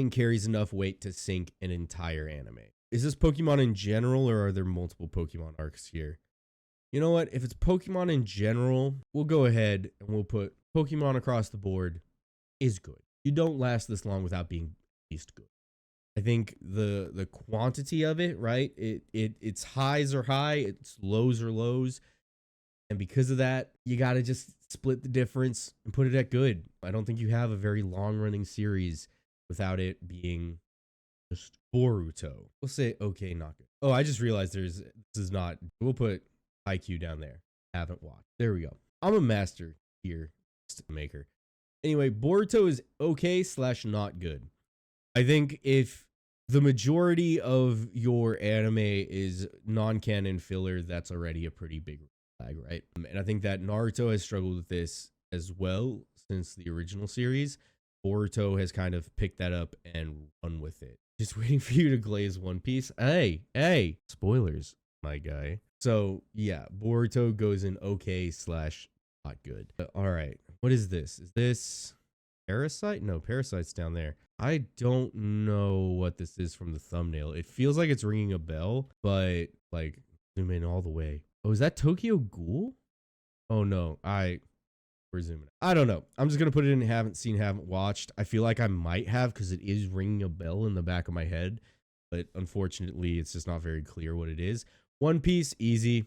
carries enough weight to sink an entire anime. Is this Pokemon in general, or are there multiple Pokemon arcs here? You know what? If it's Pokemon in general, we'll go ahead and we'll put Pokemon across the board is good. You don't last this long without being at least good. I think the quantity of it, right? Its highs are high, its lows are lows, and because of that, you got to just split the difference and put it at good. I don't think you have a very long running series without it being just Boruto. We'll say okay, not good. Oh, I just realized this is not. We'll put IQ down there. Haven't watched. There we go. I'm a master here, maker. Anyway, Boruto is okay slash not good. I think if the majority of your anime is non-canon filler, that's already a pretty big flag, right? And I think that Naruto has struggled with this as well since the original series. Boruto has kind of picked that up and run with it. Just waiting for you to glaze One Piece. Hey, spoilers, my guy. So yeah, Boruto goes in okay slash not good. All right, what is this? Is this Parasite? No, Parasite's down there. I don't know what this is from the thumbnail. It feels like it's ringing a bell, but like zoom in all the way. Oh, is that Tokyo Ghoul? Oh no, we're zooming. I don't know. I'm just gonna put it in haven't seen, haven't watched. I feel like I might have because it is ringing a bell in the back of my head, but unfortunately, it's just not very clear what it is. One Piece, easy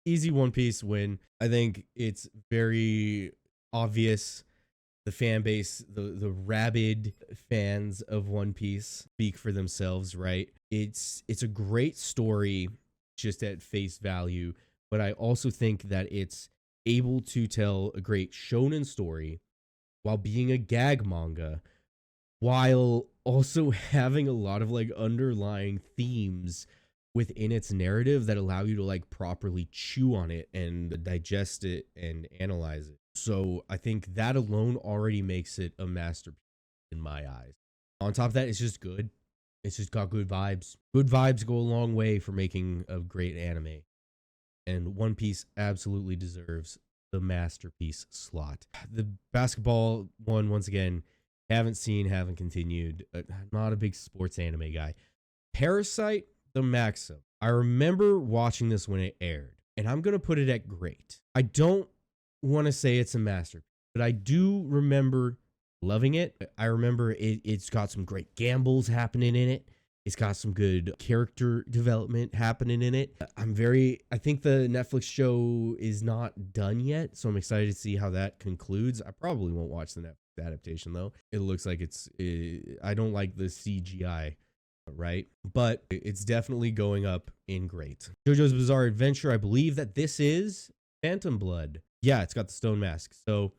One Piece win. I think it's very obvious. The fan base, the rabid fans of One Piece speak for themselves, right? It's a great story just at face value, but I also think that it's able to tell a great shonen story while being a gag manga, while also having a lot of like underlying themes within its narrative that allow you to like properly chew on it and digest it and analyze it. So I think that alone already makes it a masterpiece in my eyes. On top of that, it's just good. It's just got good vibes. Good vibes go a long way for making a great anime. And One Piece absolutely deserves the masterpiece slot. The basketball one, once again, haven't seen, haven't continued. Not a big sports anime guy. Parasite, the Maxim. I remember watching this when it aired, and I'm going to put it at great. I don't want to say it's a masterpiece, but I do remember loving it. I remember it's got some great gambles happening in it. It's got some good character development happening in it. I think the Netflix show is not done yet, so I'm excited to see how that concludes. I probably won't watch the Netflix adaptation though. It looks like I don't like the CGI, right? But it's definitely going up in great. JoJo's Bizarre Adventure, I believe that this is Phantom Blood. Yeah, it's got the stone mask. So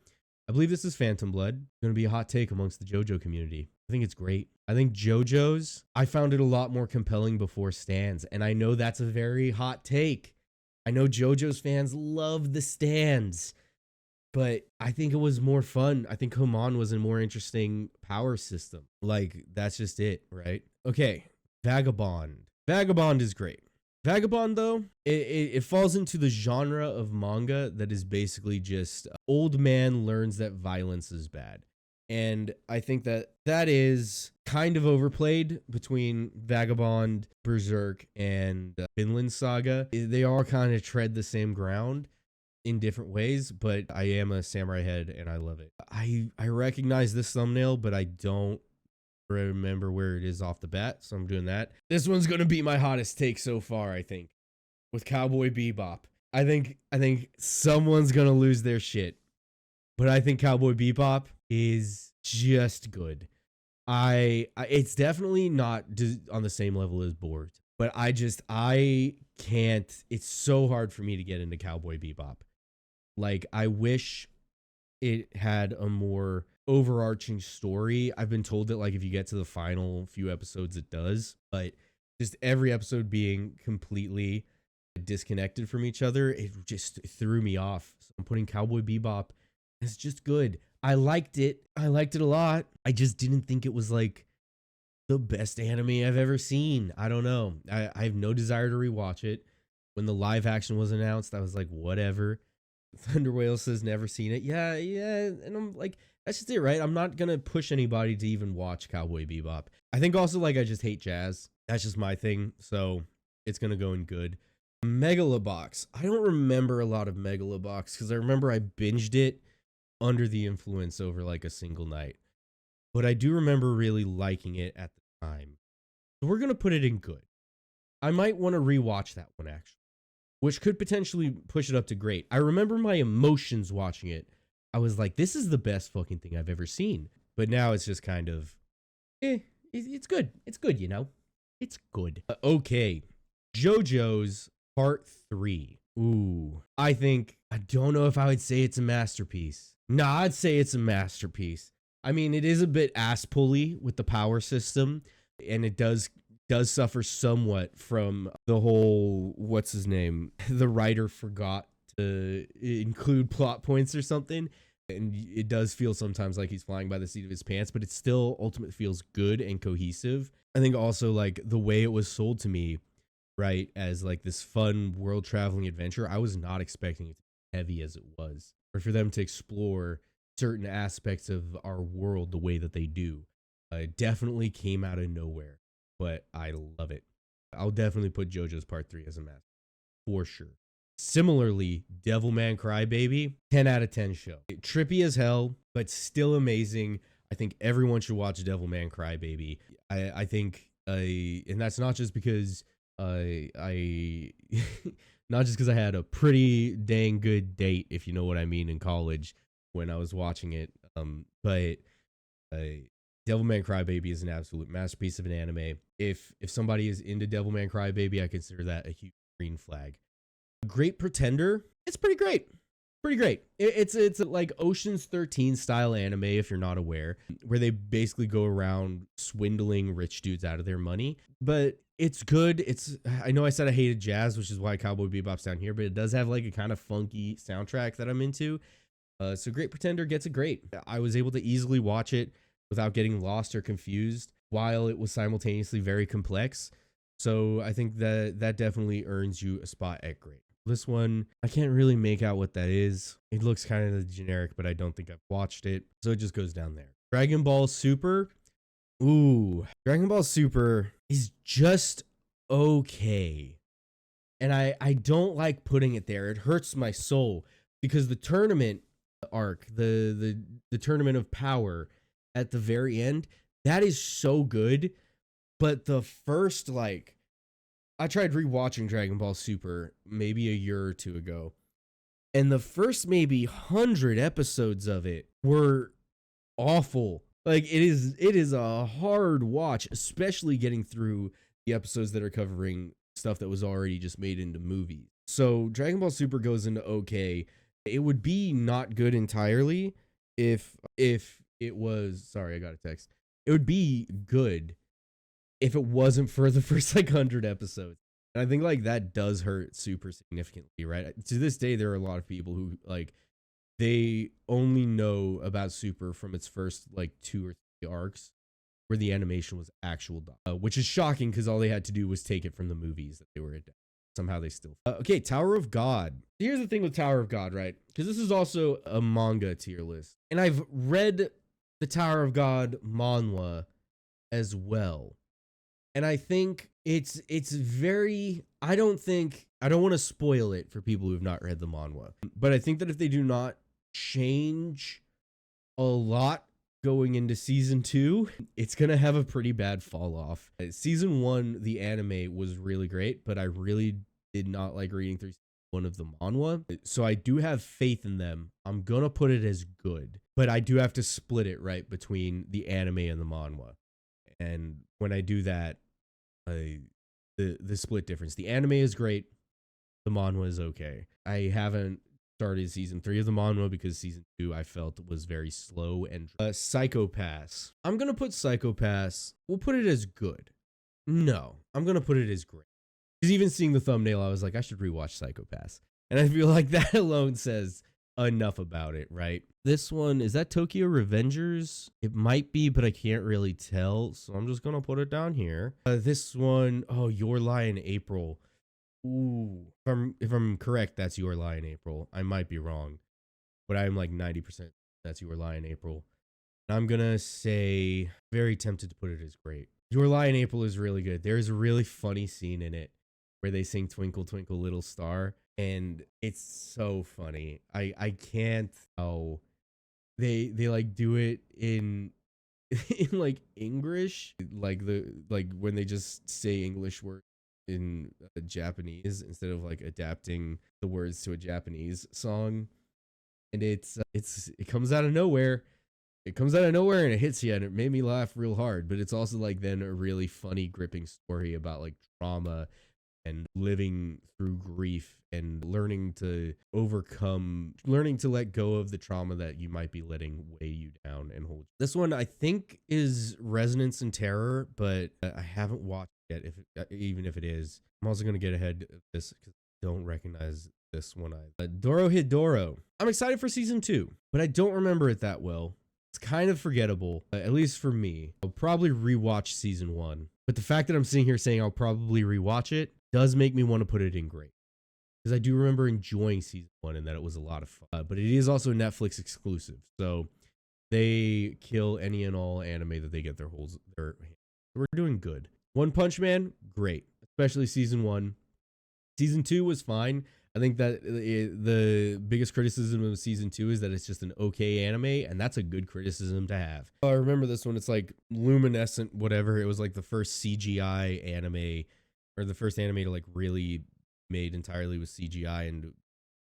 I believe this is Phantom Blood. It's going to be a hot take amongst the JoJo community. I think it's great. I think JoJo's, I found it a lot more compelling before Stans. And I know that's a very hot take. I know JoJo's fans love the Stans. But I think it was more fun. I think Homon was a more interesting power system. Like, that's just it, right? Okay, Vagabond. Vagabond is great. Vagabond, though, it falls into the genre of manga that is basically just old man learns that violence is bad. And I think that is kind of overplayed between Vagabond, Berserk, and Vinland Saga. They all kind of tread the same ground in different ways, but I am a samurai head and I love it. I recognize this thumbnail, but I don't remember where it is off the bat, so I'm doing that. This one's gonna be my hottest take so far, I think, with Cowboy Bebop. I think someone's gonna lose their shit, but I think Cowboy Bebop is just good. It's definitely not on the same level as Bored, but I can't. It's so hard for me to get into Cowboy Bebop. Like, I wish it had a more overarching story. I've been told that, like, if you get to the final few episodes, it does, but just every episode being completely disconnected from each other, it just threw me off. So I'm putting Cowboy Bebop. It's just good. I liked it a lot. I just didn't think it was like the best anime I've ever seen. I don't know. I have no desire to rewatch it. when the live action was announced, I was like, whatever. Thunder Whale says never seen it. Yeah, and I'm like, that's just it, right? I'm not gonna push anybody to even watch Cowboy Bebop. I think also like I just hate jazz. That's just my thing, so it's gonna go in good. Megalobox. I don't remember a lot of Megalobox because I remember I binged it under the influence over like a single night. But I do remember really liking it at the time. So we're gonna put it in good. I might want to rewatch that one actually, which could potentially push it up to great. I remember my emotions watching it. I was like, this is the best fucking thing I've ever seen. But now it's just kind of, it's good. It's good, you know? It's good. Okay. JoJo's Part 3. Ooh. I don't know if I would say it's a masterpiece. Nah, I'd say it's a masterpiece. I mean, it is a bit ass-pulley with the power system, and it does suffer somewhat from the whole, what's his name? The writer forgot to include plot points or something. And it does feel sometimes like he's flying by the seat of his pants, but it still ultimately feels good and cohesive. I think also like the way it was sold to me, right, as like this fun world traveling adventure, I was not expecting it to be heavy as it was, or for them to explore certain aspects of our world the way that they do. It definitely came out of nowhere, but I love it. I'll definitely put JoJo's Part 3 as a master, for sure. Similarly, Devilman Crybaby, 10 out of 10 show. Trippy as hell, but still amazing. I think everyone should watch Devilman Crybaby. I think, and that's not just because I not just because I had a pretty dang good date, if you know what I mean, in college when I was watching it. But Devilman Crybaby is an absolute masterpiece of an anime. If somebody is into Devilman Crybaby, I consider that a huge green flag. Great Pretender, it's pretty great. Pretty great. It's like Ocean's 13 style anime, if you're not aware, where they basically go around swindling rich dudes out of their money. But it's good. I know I said I hated jazz, which is why Cowboy Bebop's down here, but it does have like a kind of funky soundtrack that I'm into. So Great Pretender gets it great. I was able to easily watch it without getting lost or confused, while it was simultaneously very complex. So I think that definitely earns you a spot at great. This one, I can't really make out what that is. It looks kind of generic, but I don't think I've watched it. So it just goes down there. Dragon Ball Super. Ooh, Dragon Ball Super is just okay. And I don't like putting it there. It hurts my soul because the tournament arc, the tournament of power at the very end, that is so good. But the first, like, I tried rewatching Dragon Ball Super maybe a year or two ago, and the first maybe 100 episodes of it were awful. Like, it is a hard watch, especially getting through the episodes that are covering stuff that was already just made into movies. So Dragon Ball Super goes into okay. It would be not good entirely if it was, sorry, I got a text. It would be good if it wasn't for the first like 100 episodes. And I think like that does hurt super significantly, right? To this day, there are a lot of people who like, they only know about Super from its first like 2 or 3 arcs where the animation was actual which is shocking because all they had to do was take it from the movies that they were adapting. Somehow they still okay. Tower of God. Here's the thing with Tower of God, right? Because this is also a manga tier list, and I've read the Tower of God manhwa as well. And I think it's very, I don't want to spoil it for people who've not read the manhwa, but I think that if they do not change a lot going into season 2, it's going to have a pretty bad fall off. Season 1, the anime was really great, but I really did not like reading through one of the manhwa. So I do have faith in them. I'm going to put it as good, but I do have to split it right between the anime and the manhwa. And when I do that, the split difference. The anime is great. The manhwa is okay. I haven't started season 3 of the manhwa because season 2 I felt was very slow and Psycho-Pass. I'm gonna put Psycho-Pass. We'll put it as good. No, I'm gonna put it as great. Because even seeing the thumbnail, I was like, I should rewatch Psycho-Pass, and I feel like that alone says enough about it, right? This one, is that Tokyo Revengers? It might be, but I can't really tell, so I'm just gonna put it down here. This one, oh, Your Lie in April. Ooh, if I'm correct, that's Your Lie in April. I might be wrong, but I'm like 90% that's Your Lie in April. And I'm gonna say very tempted to put it as great. Your Lie in April is really good. There's a really funny scene in it where they sing Twinkle Twinkle Little Star, and it's so funny. I can't. Oh, they like do it in in like English, like when they just say English words in Japanese instead of like adapting the words to a Japanese song, and it comes out of nowhere. It comes out of nowhere and it hits you, and it made me laugh real hard. But it's also like then a really funny, gripping story about like trauma and living through grief and learning to learning to let go of the trauma that you might be letting weigh you down and hold. This one I think is Resonance and Terror, but I haven't watched it yet. Even if it is, I'm also gonna get ahead of this because I don't recognize this one either. Doro Hidoro. I'm excited for season 2, but I don't remember it that well. It's kind of forgettable, at least for me. I'll probably rewatch season 1, but the fact that I'm sitting here saying I'll probably rewatch it does make me want to put it in great, because I do remember enjoying season 1 and that it was a lot of fun. But it is also Netflix exclusive, so they kill any and all anime that they get their hands. We're doing good. One Punch Man, great, especially season 1. Season 2 was fine. I think that the biggest criticism of season 2 is that it's just an okay anime, and that's a good criticism to have. I remember this one. It's like luminescent, whatever. It was like the first CGI anime, or the first anime to like really made entirely with CGI, and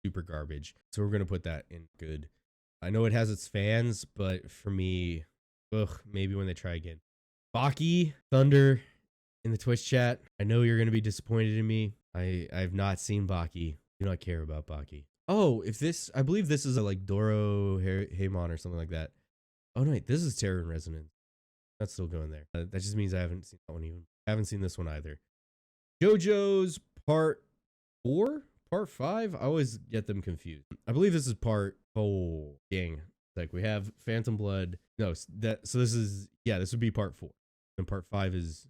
super garbage. So we're gonna put that in good. I know it has its fans, but for me, maybe when they try again. Baki Thunder in the Twitch chat. I know you're gonna be disappointed in me. I've not seen Baki. Do not care about Baki. Oh, I believe this is a like Doro Heimon or something like that. Oh no, wait, this is Terror and Resonance. That's still going there. That just means I haven't seen that one even. I haven't seen this one either. JoJo's Part 4? Part 5? I always get them confused. I believe this is Part 4. Dang. Like we have Phantom Blood. No, so this would be Part 4. And Part 5 is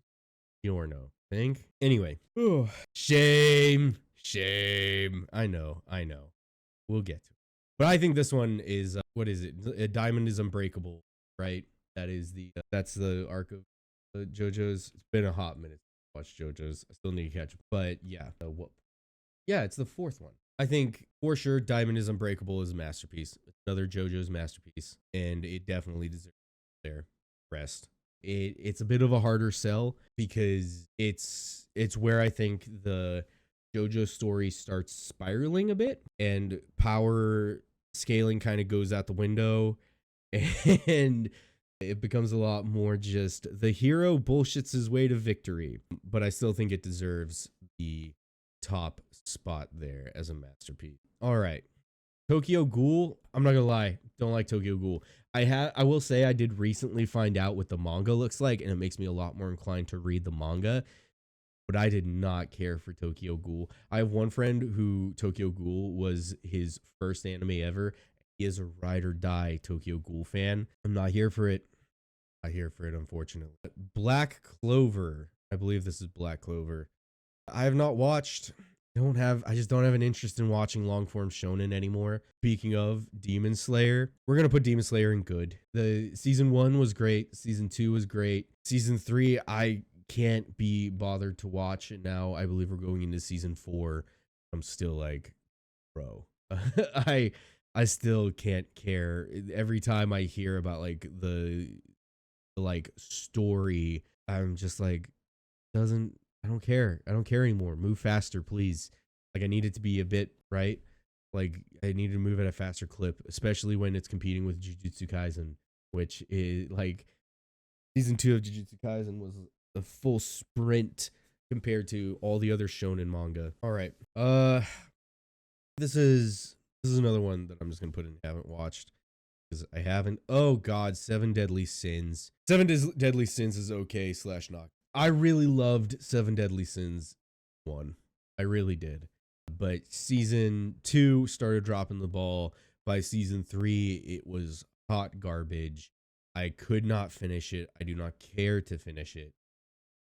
or no. Think. Anyway. Ooh. Shame. I know. We'll get to it. But I think this one is what is it? A Diamond is Unbreakable, right? That's the arc of JoJo's. It's been a hot minute to watch JoJo's. I still need to catch up. But yeah, yeah, it's the 4th one. I think for sure Diamond is Unbreakable is a masterpiece. It's another JoJo's masterpiece, and it definitely deserves their rest. It's a bit of a harder sell because it's where I think the JoJo story starts spiraling a bit, and power scaling kind of goes out the window, and it becomes a lot more just the hero bullshits his way to victory. But I still think it deserves the top spot there as a masterpiece. All right. Tokyo Ghoul, I'm not gonna lie, don't like Tokyo Ghoul. I will say I did recently find out what the manga looks like, and it makes me a lot more inclined to read the manga. But I did not care for Tokyo Ghoul. I have one friend who Tokyo Ghoul was his first anime ever. He is a ride or die Tokyo Ghoul fan. I'm not here for it. Not here for it, unfortunately. Black Clover. I believe this is Black Clover. I have not watched. I just don't have an interest in watching long form shonen anymore. Speaking of Demon Slayer, we're gonna put Demon Slayer in good. The season 1 was great. Season 2 was great. Season 3, I can't be bothered to watch. And now I believe we're going into season 4. I'm still like, bro, I still can't care. Every time I hear about like the like story, I'm just like, I don't care. I don't care anymore. Move faster, please. Like I need it to be a bit, right? Like I need to move at a faster clip, especially when it's competing with Jujutsu Kaisen, which is like season 2 of Jujutsu Kaisen was a full sprint compared to all the other shonen manga. All right. This is another one that I'm just going to put in haven't watched because I haven't. Oh god, 7 Deadly Sins. 7 Deadly Sins is okay / not. I really loved 7 Deadly Sins 1. I really did. But season 2 started dropping the ball. By season 3, it was hot garbage. I could not finish it. I do not care to finish it.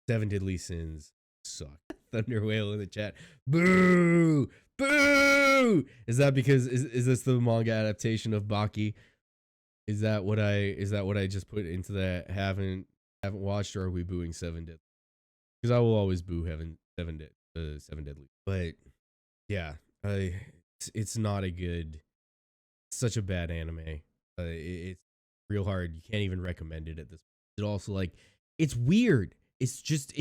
7 Deadly Sins suck. Thunder Whale in the chat. Boo! Boo! Is that because is this the manga adaptation of Baki? Is that what I just put into that haven't watched, or are we booing Seven Deadly? Because I will always boo Seven Deadly. But yeah, it's not a good, such a bad anime. It's real hard. You can't even recommend it at this point. It also, like, it's weird. It's just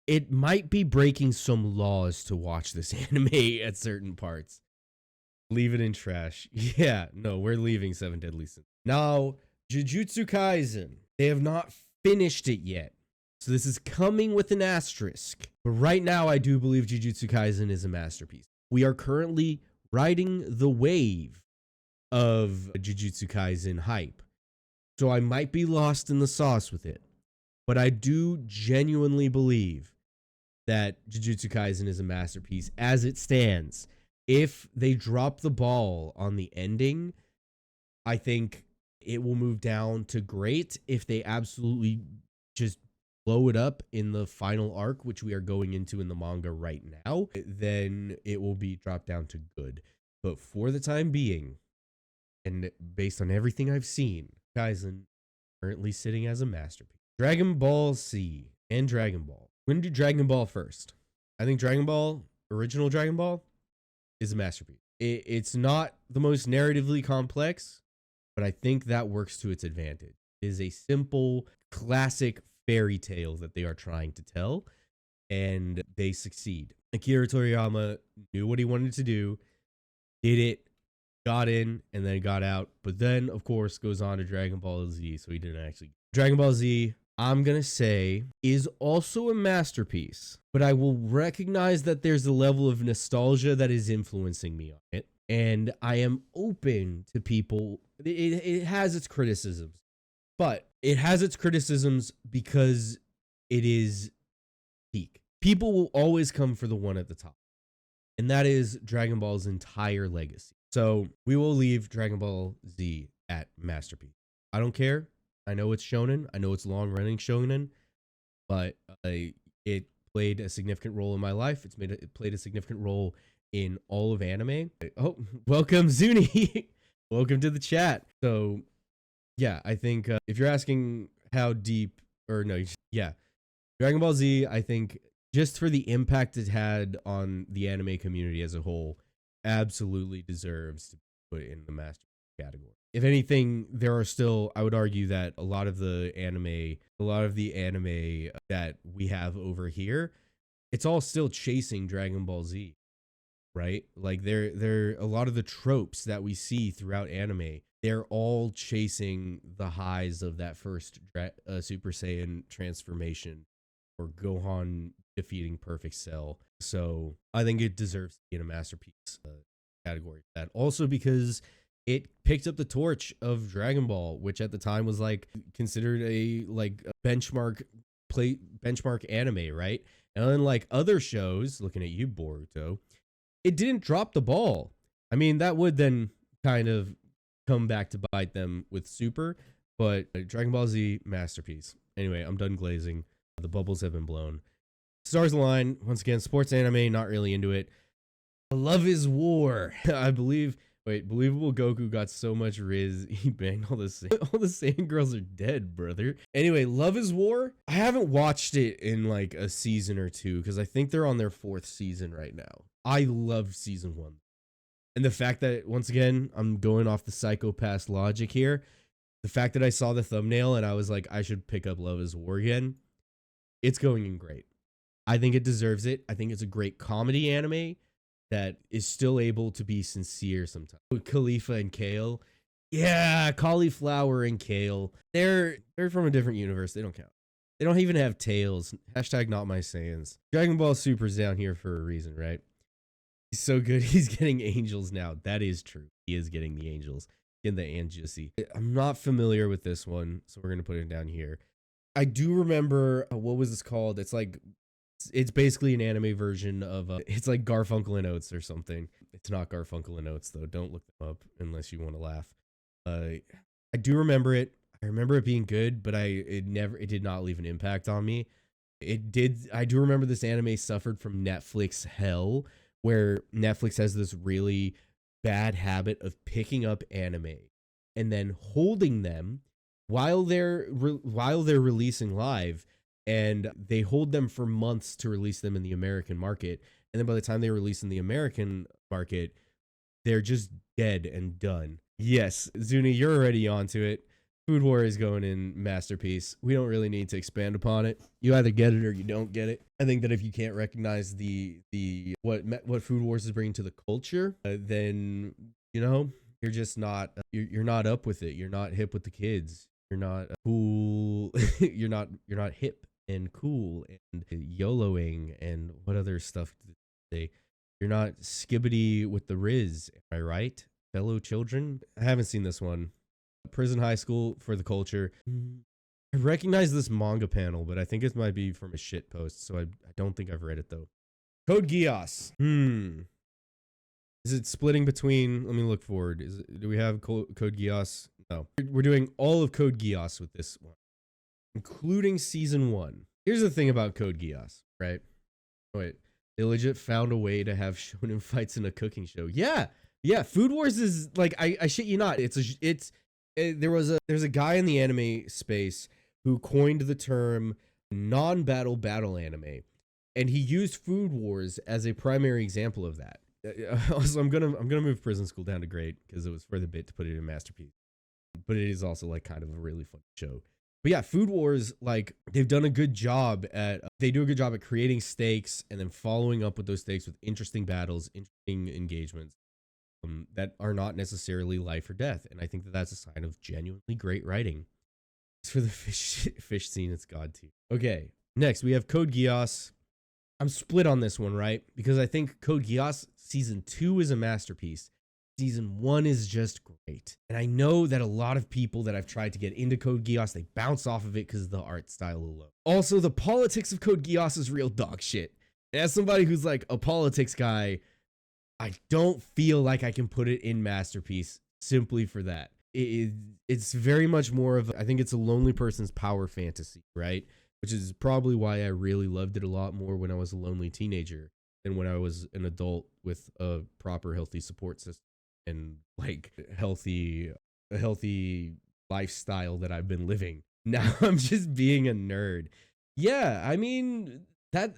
it might be breaking some laws to watch this anime at certain parts. Leave it in trash. Yeah, no, we're leaving Seven Deadly Sins. Now, Jujutsu Kaisen. They have not finished it yet. So this is coming with an asterisk. But right now, I do believe Jujutsu Kaisen is a masterpiece. We are currently riding the wave of Jujutsu Kaisen hype. So I might be lost in the sauce with it. But I do genuinely believe that Jujutsu Kaisen is a masterpiece as it stands. If they drop the ball on the ending, I think it will move down to great. If they absolutely just blow it up in the final arc, which we are going into in the manga right now, then it will be dropped down to good. But for the time being, and based on everything I've seen, Kaisen currently sitting as a masterpiece. Dragon Ball Z and Dragon Ball. We're going to do Dragon Ball first. I think Dragon Ball, original Dragon Ball, is a masterpiece. It's not the most narratively complex, but I think that works to its advantage. It is a simple, classic fairy tale that they are trying to tell, and they succeed. Akira Toriyama knew what he wanted to do, did it, got in, and then got out. But then, of course, goes on to Dragon Ball Z, so he didn't actually. Dragon Ball Z, I'm going to say, is also a masterpiece, but I will recognize that there's a level of nostalgia that is influencing me on it. And I am open to people. It has its criticisms, but it has its criticisms because it is peak. People will always come for the one at the top, and that is Dragon Ball's entire legacy. So we will leave Dragon Ball Z at masterpiece. I don't care. I know it's shonen. I know it's long-running shonen, but it played a significant role in my life. It played a significant role in all of anime. Oh, welcome, Zuni. Welcome to the chat. So, yeah, I think if you're asking how deep, or no, yeah, Dragon Ball Z, I think just for the impact it had on the anime community as a whole, absolutely deserves to be put in the masterpiece category. If anything, there are still, I would argue that a lot of the anime that we have over here, it's all still chasing Dragon Ball Z, right? Like they're a lot of the tropes that we see throughout anime, they're all chasing the highs of that first Super Saiyan transformation or Gohan defeating Perfect Cell. So I think it deserves to be in a masterpiece category. That also because it picked up the torch of Dragon Ball, which at the time was like considered a benchmark anime, right? And unlike other shows, looking at you, Boruto, it didn't drop the ball. I mean, that would then kind of come back to bite them with Super, but Dragon Ball Z, masterpiece. Anyway, I'm done glazing. The bubbles have been blown. Stars Align, once again, sports anime, not really into it. Love is War. I believe. Wait, Believable Goku got so much riz, he banged all the Saiyan girls are dead, brother. Anyway, Love is War. I haven't watched it in like a season or two because I think they're on their 4th season right now. I loved season 1. And the fact that, once again, I'm going off the psychopath logic here. The fact that I saw the thumbnail and I was like, I should pick up Love is War again. It's going in great. I think it deserves it. I think it's a great comedy anime that is still able to be sincere sometimes. Khalifa and Kale. Yeah, cauliflower and Kale. They're from a different universe. They don't count. They don't even have tails. Hashtag not my Saiyans. Dragon Ball Super's down here for a reason, right? He's so good. He's getting angels now. That is true. He is getting the angels. Getting the Anjusi. I'm not familiar with this one, so we're going to put it down here. I do remember, what was this called? It's basically an anime version of it's like Garfunkel and Oates or something. It's not Garfunkel and Oates though. Don't look them up unless you want to laugh. I do remember it. I remember it being good, but it did not leave an impact on me. It did. I do remember this anime suffered from Netflix hell, where Netflix has this really bad habit of picking up anime and then holding them while they're releasing live, and they hold them for months to release them in the American market, and then by the time they release in the American market, they're just dead and done. Yes, Zuni, you're already onto it. Food War is going in masterpiece. We don't really need to expand upon it. You either get it or you don't get it. I think that if you can't recognize what Food Wars is bringing to the culture, then you're just not you're not up with it. You're not hip with the kids. You're not cool. You're not hip and cool and YOLOing and what other stuff did they say? You're not skibbity with the Riz. Am I right, fellow children? I haven't seen this one. Prison High School for the culture. I recognize this manga panel, but I think it might be from a shit post, so I don't think I've read it though. Code Geass. Is it splitting between? Let me look forward. Do we have Code Geass? No. We're doing all of Code Geass with this one, including season 1. Here's the thing about Code Geass, right? Wait, they legit found a way to have shonen fights in a cooking show. Yeah. Food Wars is like I shit you not. There's a guy in the anime space who coined the term non-battle battle anime, and he used Food Wars as a primary example of that. Also, I'm gonna move Prison School down to great because it was for the bit to put it in masterpiece, but it is also like kind of a really fun show. But yeah, Food Wars, like they've done a good job at creating stakes and then following up with those stakes with interesting battles, interesting engagements that are not necessarily life or death, and I think that that's a sign of genuinely great writing. As for the fish scene, it's god tier. Okay, next we have Code Geass. I'm split on this one, right? Because I think Code Geass season 2 is a masterpiece. Season 1 is just great. And I know that a lot of people that I've tried to get into Code Geass, they bounce off of it because of the art style alone. Also, the politics of Code Geass is real dog shit. As somebody who's like a politics guy, I don't feel like I can put it in masterpiece simply for that. It's very much more of, I think it's a lonely person's power fantasy, right? Which is probably why I really loved it a lot more when I was a lonely teenager than when I was an adult with a proper healthy support system and like a healthy lifestyle that I've been living. Now I'm just being a nerd. Yeah, I mean, that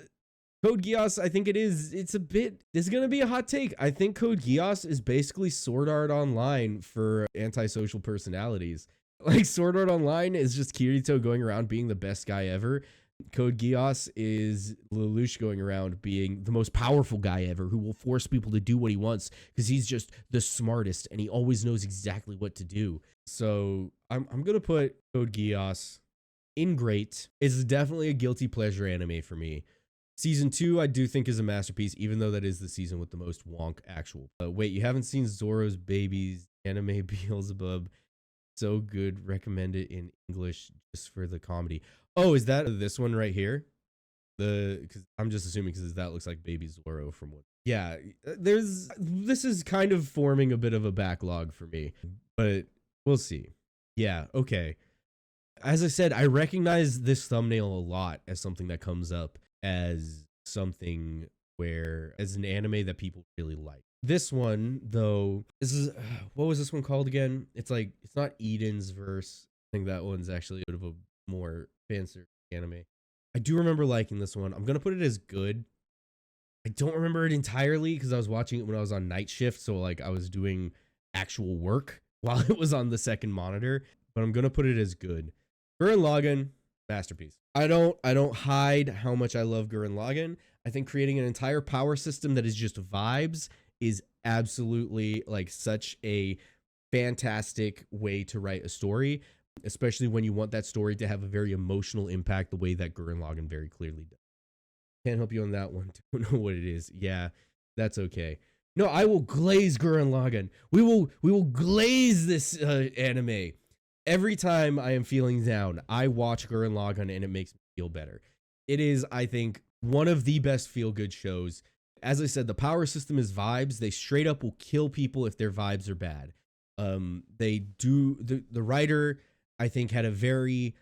Code Geass, I think this is going to be a hot take. I think Code Geass is basically Sword Art Online for antisocial personalities. Like Sword Art Online is just Kirito going around being the best guy ever. Code Geass is Lelouch going around being the most powerful guy ever who will force people to do what he wants because he's just the smartest and he always knows exactly what to do. So I'm going to put Code Geass in great. It's definitely a guilty pleasure anime for me. Season 2, I do think is a masterpiece, even though that is the season with the most wonk actual. Wait, you haven't seen Zoro's Babies anime Beelzebub? So good. Recommend it in English just for the comedy. Oh, is that this one right here? Because I'm just assuming because that looks like Baby Zoro from what. Yeah, this is kind of forming a bit of a backlog for me, but we'll see. Yeah, okay. As I said, I recognize this thumbnail a lot as something that comes up as something as an anime that people really like. This one, though, what was this one called again? It's not Eden's Verse. I think that one's actually a bit of a more fancier anime. I do remember liking this one. I'm going to put it as good. I don't remember it entirely because I was watching it when I was on night shift. So like I was doing actual work while it was on the second monitor, but I'm going to put it as good. Gurren Lagann, masterpiece. I don't hide how much I love Gurren Lagann. I think creating an entire power system that is just vibes is absolutely like such a fantastic way to write a story, especially when you want that story to have a very emotional impact the way that Gurren Lagann very clearly does. Can't help you on that one. Don't know what it is. Yeah, that's okay. No, I will glaze Gurren Lagann. We will glaze this anime. Every time I am feeling down, I watch Gurren Lagann and it makes me feel better. It is, I think, one of the best feel-good shows. As I said, the power system is vibes. They straight up will kill people if their vibes are bad. The writer, I think, had a very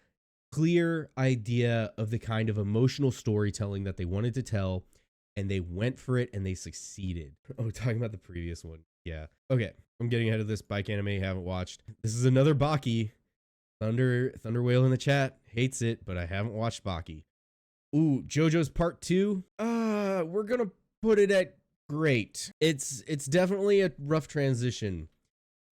clear idea of the kind of emotional storytelling that they wanted to tell, and they went for it and they succeeded. Oh, talking about the previous one. Yeah. Okay. I'm getting ahead of this bike anime I haven't watched. This is another Baki. Thunder Whale in the chat hates it, but I haven't watched Baki. Ooh, JoJo's Part 2. We're gonna put it at great. It's definitely a rough transition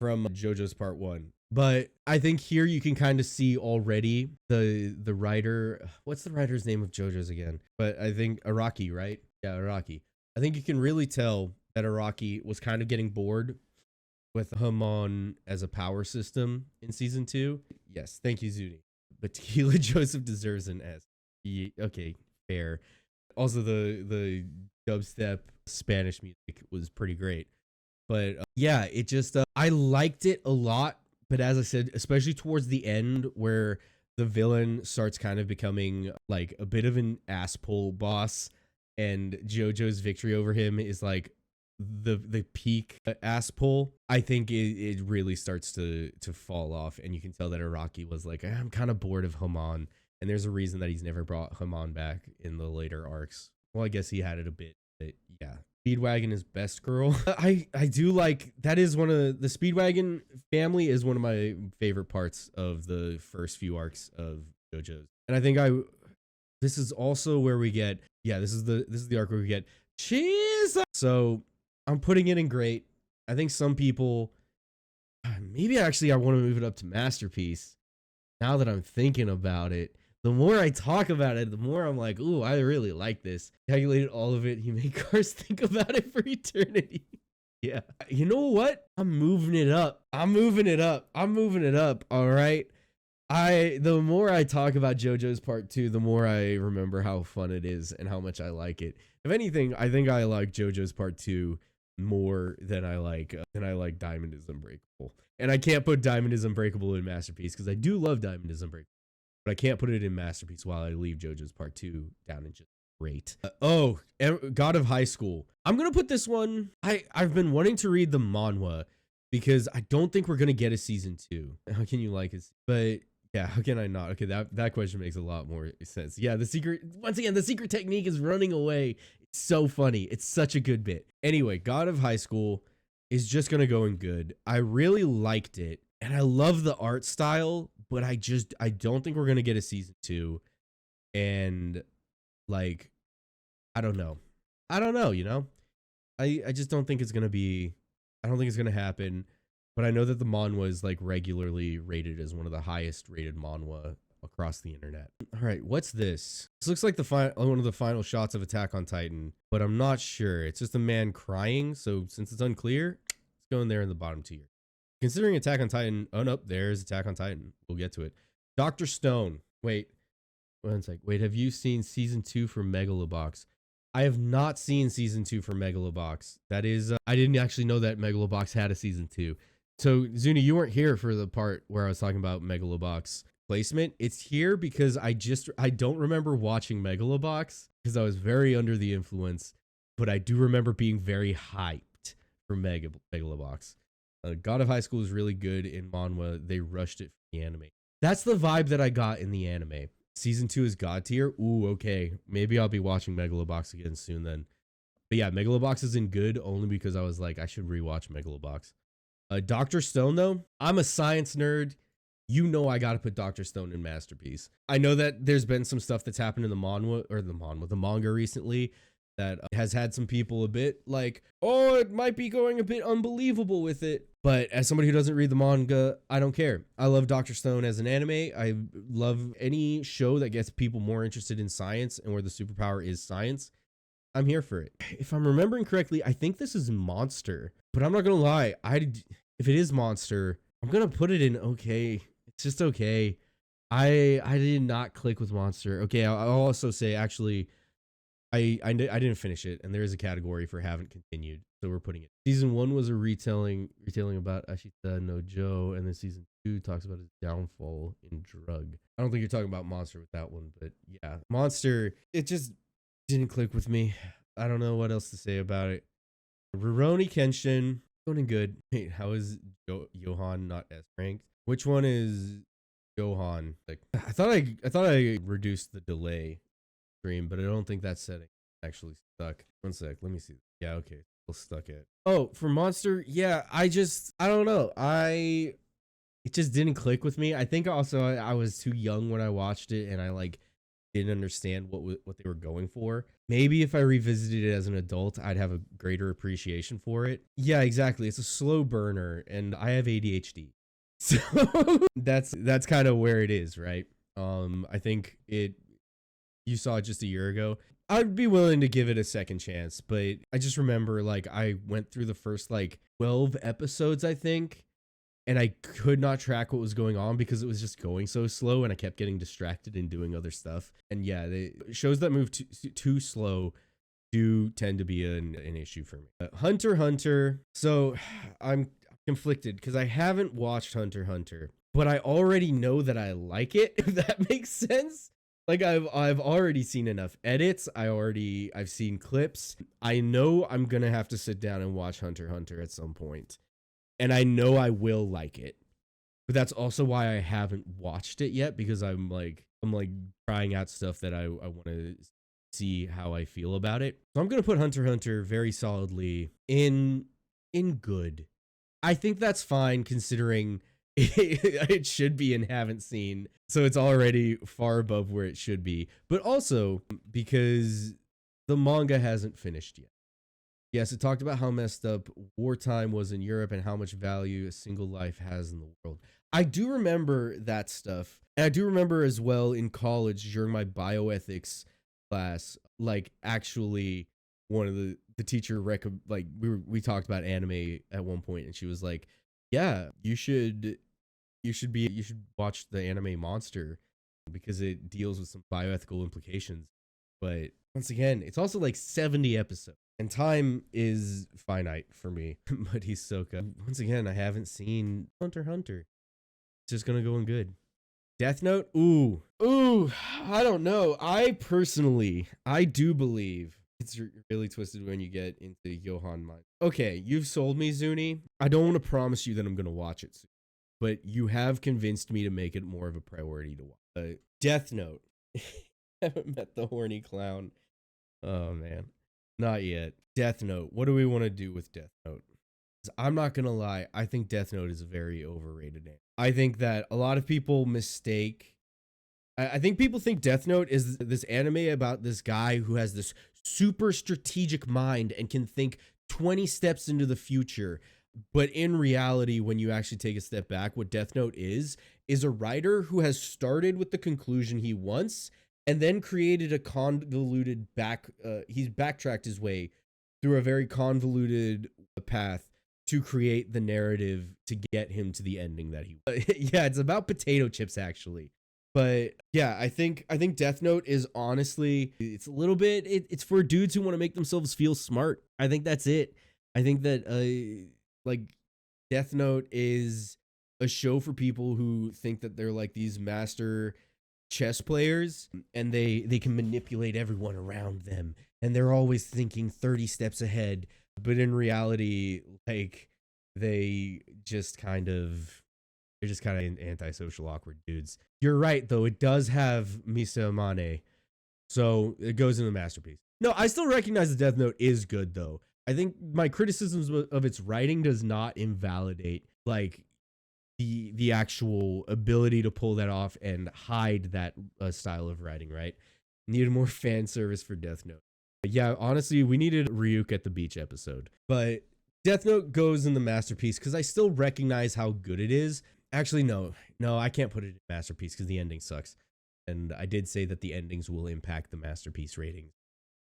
from JoJo's Part 1. But I think here you can kind of see already the writer. What's the writer's name of JoJo's again? But I think Araki, right? Yeah, Araki. I think you can really tell that Araki was kind of getting bored with Hamon as a power system in season 2. Yes, thank you, Zuni. But Tequila Joseph deserves an S. Okay, fair. Also, the dubstep Spanish music was pretty great. But yeah, it just I liked it a lot. But as I said, especially towards the end where the villain starts kind of becoming like a bit of an asshole boss, and JoJo's victory over him is like the peak ass pull, I think it really starts to fall off, and you can tell that Araki was like, I'm kind of bored of Hamon, and there's a reason that he's never brought Hamon back in the later arcs. Well, I guess he had it a bit, but yeah. Speedwagon is best girl. I do like, that is one of the Speedwagon family is one of my favorite parts of the first few arcs of JoJo's, and I think this is also where we get, yeah, this is the arc where we get cheese. So I'm putting it in great. I think some people, maybe actually I want to move it up to masterpiece. Now that I'm thinking about it, the more I talk about it, the more I'm like, ooh, I really like this. Calculated all of it. He made cars think about it for eternity. Yeah. You know what? I'm moving it up. I'm moving it up. All right. The more I talk about JoJo's Part 2, the more I remember how fun it is and how much I like it. If anything, I think I like JoJo's Part 2 more than I like Diamond is Unbreakable. And I can't put Diamond is Unbreakable in Masterpiece because I do love Diamond is Unbreakable, but I can't put it in Masterpiece while I leave JoJo's Part 2 down in just great. God of High School. I'm gonna put this one. I've been wanting to read the manhwa because I don't think we're gonna get a season 2. How can you like it? But yeah, how can I not? Okay, that question makes a lot more sense. Yeah, the secret technique is running away. It's so funny. It's such a good bit. Anyway, God of High School is just gonna go in good. I really liked it, and I love the art style, but I don't think we're gonna get a season 2. And like, I don't know, you know? I just don't think it's gonna be, I don't think it's gonna happen. But I know that the manhwa is like regularly rated as one of the highest rated manhwa across the internet. All right, what's this? This looks like one of the final shots of Attack on Titan, but I'm not sure. It's just a man crying. So since it's unclear, it's going there in the bottom tier. Considering Attack on Titan, oh no, there's Attack on Titan. We'll get to it. Dr. Stone. Wait, one sec. Wait, have you seen season 2 for Megalobox? I have not seen season 2 for Megalobox. That is, I didn't actually know that Megalobox had a season 2. So, Zuni, you weren't here for the part where I was talking about Megalobox placement. It's here because I don't remember watching Megalobox because I was very under the influence, but I do remember being very hyped for Megalobox. God of High School is really good in manhwa. They rushed it for the anime. That's the vibe that I got in the anime. Season 2 is God tier. Ooh, okay. Maybe I'll be watching Megalobox again soon then. But yeah, Megalobox is in good only because I was like, I should rewatch Megalobox. Dr. Stone, though, I'm a science nerd. You know I gotta put Dr. Stone in Masterpiece. I know that there's been some stuff that's happened in the manga recently that has had some people a bit like, oh, it might be going a bit unbelievable with it. But as somebody who doesn't read the manga, I don't care. I love Dr. Stone as an anime. I love any show that gets people more interested in science and where the superpower is science. I'm here for it. If I'm remembering correctly, I think this is Monster, but I'm not gonna lie. If it is Monster, I'm gonna put it in okay. It's just okay. I did not click with Monster. Okay, I'll also say actually, I didn't finish it, and there is a category for haven't continued, so we're putting it. Season 1 was a retelling about Ashita no Joe, and then season 2 talks about his downfall in drug. I don't think you're talking about Monster with that one, but yeah, Monster. It just didn't click with me. I don't know what else to say about it. Rurouni Kenshin, going good. Wait, how is Johan not S ranked? Which one is Gohan. Like I thought I reduced the delay stream, but I don't think that setting actually stuck. One sec, let me see. Yeah, okay, still stuck it. Oh, for Monster, yeah, I don't know. It just didn't click with me. I think also I was too young when I watched it, and I like didn't understand what they were going for. Maybe if I revisited it as an adult, I'd have a greater appreciation for it. Yeah, exactly. It's a slow burner, and I have ADHD. So that's kind of where it is, right? I think it you saw it just a year ago. I'd be willing to give it a second chance, but I just remember like I went through the first like 12 episodes, I think, and I could not track what was going on because it was just going so slow and I kept getting distracted and doing other stuff. And yeah, shows that move too slow do tend to be an issue for me. Hunter x Hunter. So I'm conflicted because I haven't watched Hunter x Hunter, but I already know that I like it, if that makes sense. Like I've already seen enough edits. I've seen clips. I know I'm gonna have to sit down and watch Hunter x Hunter at some point, and I know I will like it. But that's also why I haven't watched it yet, because I'm like trying out stuff that I want to see how I feel about it. So I'm gonna put Hunter x Hunter very solidly in good. I think that's fine considering it should be and haven't seen. So it's already far above where it should be. But also because the manga hasn't finished yet. Yes, it talked about how messed up wartime was in Europe and how much value a single life has in the world. I do remember that stuff. And I do remember as well in college during my bioethics class, like actually one of the teacher like we talked about anime at one point, and she was like, "Yeah, you should watch the anime Monster because it deals with some bioethical implications." But once again, it's also like 70 episodes, and time is finite for me. But Hisoka, once again, I haven't seen Hunter x Hunter. It's just gonna go in good. Death Note, ooh, I don't know. I do believe it's really twisted when you get into Johan mind. Okay, you've sold me, Zuni. I don't want to promise you that I'm gonna watch it soon, but you have convinced me to make it more of a priority to watch. Death Note. Haven't met the horny clown. Oh man, not yet. Death Note. What do we want to do with Death Note? I'm not gonna lie. I think Death Note is a very overrated name. I think that a lot of people mistake. I think people think Death Note is this anime about this guy who has this super strategic mind and can think 20 steps into the future. But in reality, when you actually take a step back, what Death Note is a writer who has started with the conclusion he wants and then created a convoluted he's backtracked his way through a very convoluted path to create the narrative to get him to the ending that he yeah, it's about potato chips actually. But yeah, I think Death Note is honestly, it's a little bit it's for dudes who want to make themselves feel smart. I think that's it. I think that like Death Note is a show for people who think that they're like these master chess players and they can manipulate everyone around them and they're always thinking 30 steps ahead, but in reality like they're just kind of antisocial awkward dudes. You're right though, it does have Misa Amane, so it goes in the masterpiece. No, I still recognize the Death Note is good though. I think my criticisms of its writing does not invalidate like the actual ability to pull that off and hide that style of writing, right? Needed more fan service for Death Note. But yeah, honestly, we needed Ryuk at the beach episode. But Death Note goes in the masterpiece because I still recognize how good it is. Actually, no, I can't put it in masterpiece because the ending sucks. And I did say that the endings will impact the masterpiece rating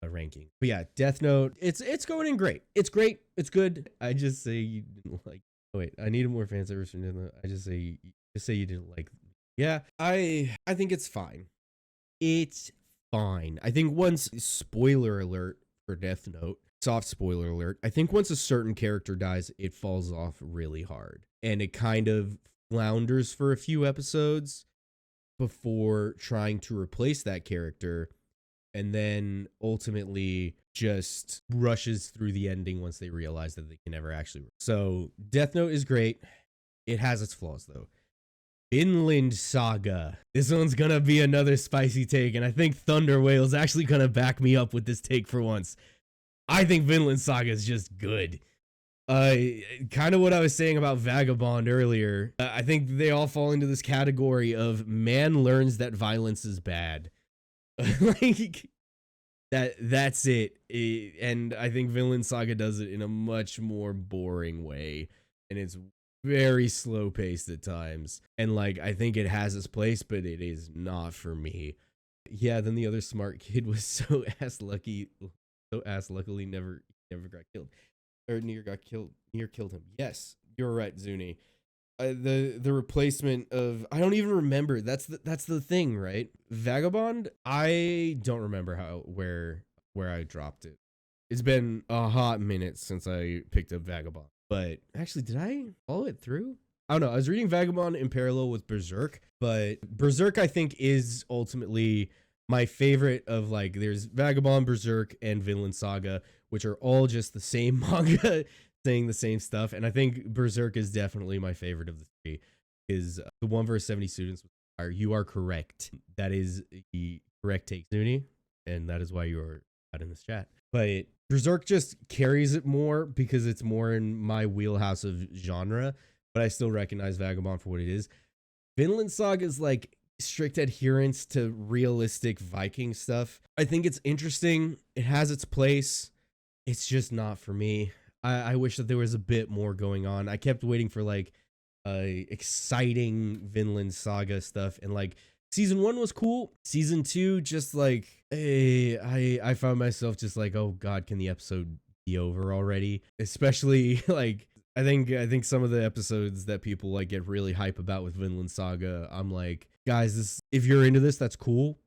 ranking. But yeah, Death Note, it's going in great. It's great. It's good. I just say you didn't like. Oh wait, I needed more fan service from Death Note. I just say you didn't like. Yeah, I think it's fine. It's fine. I think once spoiler alert for Death Note, soft spoiler alert. I think once a certain character dies, it falls off really hard, and it kind of flounders for a few episodes before trying to replace that character, and then ultimately just rushes through the ending once they realize that they can never actually. So Death Note is great. It has its flaws though. Vinland Saga. This one's gonna be another spicy take, and I think Thunder Whale's actually gonna back me up with this take for once. I think Vinland Saga is just good. Kind of what I was saying about Vagabond earlier. I think they all fall into this category of man learns that violence is bad. Like that's it. And I think Vinland Saga does it in a much more boring way, and it's very slow paced at times. And like I think it has its place, but it is not for me. Yeah, then the other smart kid was so luckily never got killed. Or near killed him. Yes, you're right, Zuni. The replacement of, I don't even remember. That's the thing, right? Vagabond. I don't remember where I dropped it. It's been a hot minute since I picked up Vagabond. But actually, did I follow it through? I don't know. I was reading Vagabond in parallel with Berserk, but Berserk I think is ultimately my favorite of, like, there's Vagabond, Berserk, and Vinland Saga, which are all just the same manga saying the same stuff. And I think Berserk is definitely my favorite of the three. Is the one versus 70 students. You are correct. That is the correct take, Zuni, and that is why you are out in this chat. But Berserk just carries it more because it's more in my wheelhouse of genre, but I still recognize Vagabond for what it is. Vinland Saga is like strict adherence to realistic Viking stuff. I think it's interesting. It has its place. It's just not for me. I wish that there was a bit more going on. I kept waiting for like exciting Vinland Saga stuff, and like season 1 was cool. Season 2 just like I found myself just like, oh god, can the episode be over already? Especially like I think some of the episodes that people like get really hype about with Vinland Saga, I'm like, guys, if you're into this, that's cool.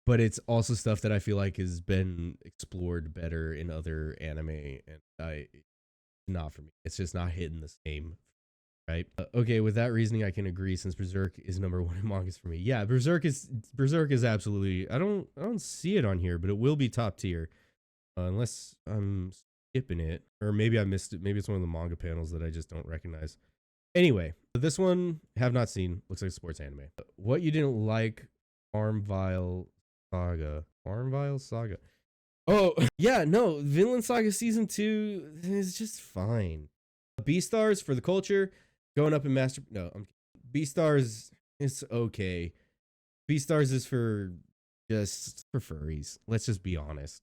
But it's also stuff that I feel like has been explored better in other anime, and not for me. It's just not hitting the same, right? Okay, with that reasoning, I can agree since Berserk is number 1 in mangas for me. Yeah, Berserk is absolutely. I don't see it on here, but it will be top tier, unless I'm skipping it, or maybe I missed it. Maybe it's one of the manga panels that I just don't recognize. Anyway, this one have not seen. Looks like a sports anime. What you didn't like, Farmville Saga. Oh, yeah, no, Vinland Saga Season 2 is just fine. B-Stars for the culture, going up in Master... No, B-Stars is okay. B-Stars is for furries. Let's just be honest.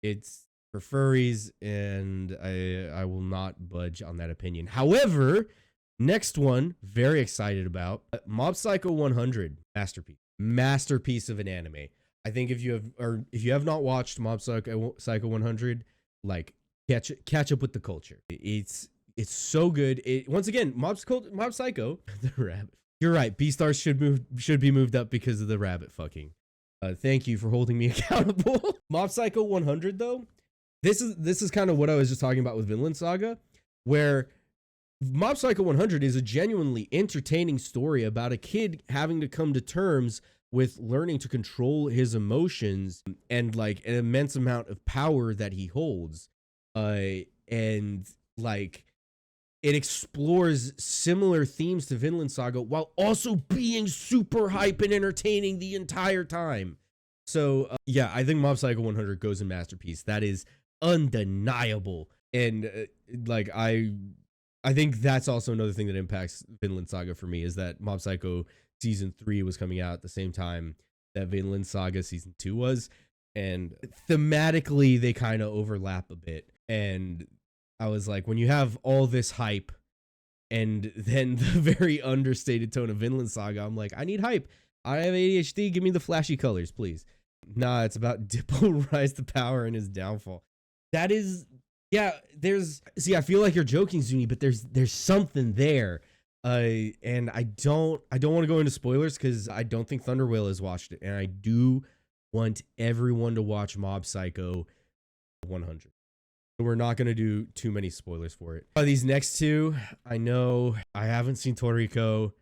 It's for furries, and I will not budge on that opinion. However, next one, very excited about, Mob Psycho 100, masterpiece of an anime. I think if you have not watched Mob Psycho 100, like catch up with the culture. It's so good. Once again, Mob Psycho, the rabbit. You're right. B-Stars should be moved up because of the rabbit fucking. Thank you for holding me accountable. Mob Psycho 100 though, this is kind of what I was just talking about with Vinland Saga, where Mob Psycho 100 is a genuinely entertaining story about a kid having to come to terms with learning to control his emotions and like an immense amount of power that he holds. And like it explores similar themes to Vinland Saga while also being super hype and entertaining the entire time. So yeah, I think Mob Psycho 100 goes in masterpiece. That is undeniable. And like I think that's also another thing that impacts Vinland Saga for me, is that Mob Psycho Season 3 was coming out at the same time that Vinland Saga Season 2 was, and thematically they kind of overlap a bit. And I was like, when you have all this hype and then the very understated tone of Vinland Saga, I'm like, I need hype. I have ADHD. Give me the flashy colors, please. Nah, it's about Dippo rise to power and his downfall. That is, yeah, see, I feel like you're joking, Zuni, but there's something there. And I don't want to go into spoilers because I don't think Thunder Whale has watched it, and I do want everyone to watch Mob Psycho 100. So we're not going to do too many spoilers for it. These next two, I know I haven't seen Toriko.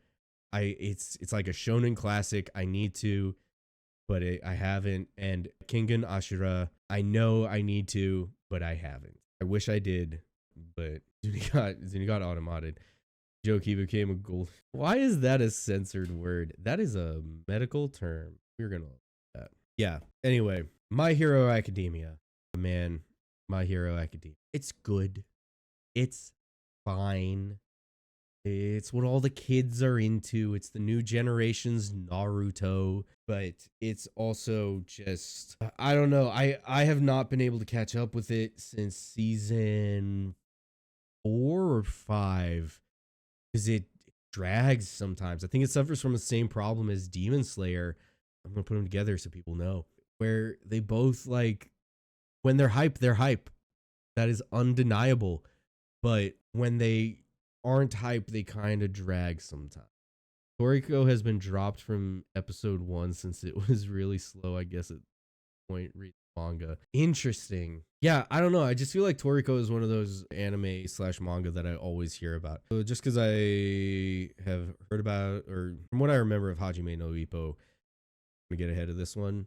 It's like a shonen classic. I need to, but I haven't. And Kengan Ashura, I know I need to, but I haven't. I wish I did, but Zuni got automated. Joki became a gold. Why is that a censored word? That is a medical term. We're gonna look at that. Yeah. Anyway, My Hero Academia. Man, My Hero Academia. It's good. It's fine. It's what all the kids are into. It's the new generation's Naruto, but it's also just I don't know. I have not been able to catch up with it since season 4 or 5 because it drags sometimes. I think it suffers from the same problem as Demon Slayer. I'm gonna put them together so people know where they both like when they're hype, they're hype. That is undeniable. But when they aren't hype, they kind of drag sometimes. Toriko has been dropped from episode 1 since it was really slow, I guess, at the point read manga. Interesting. Yeah, I don't know. I just feel like Toriko is one of those anime slash manga that I always hear about. So just because I have heard about, or from what I remember of Hajime no Ippo, I'm gonna get ahead of this one.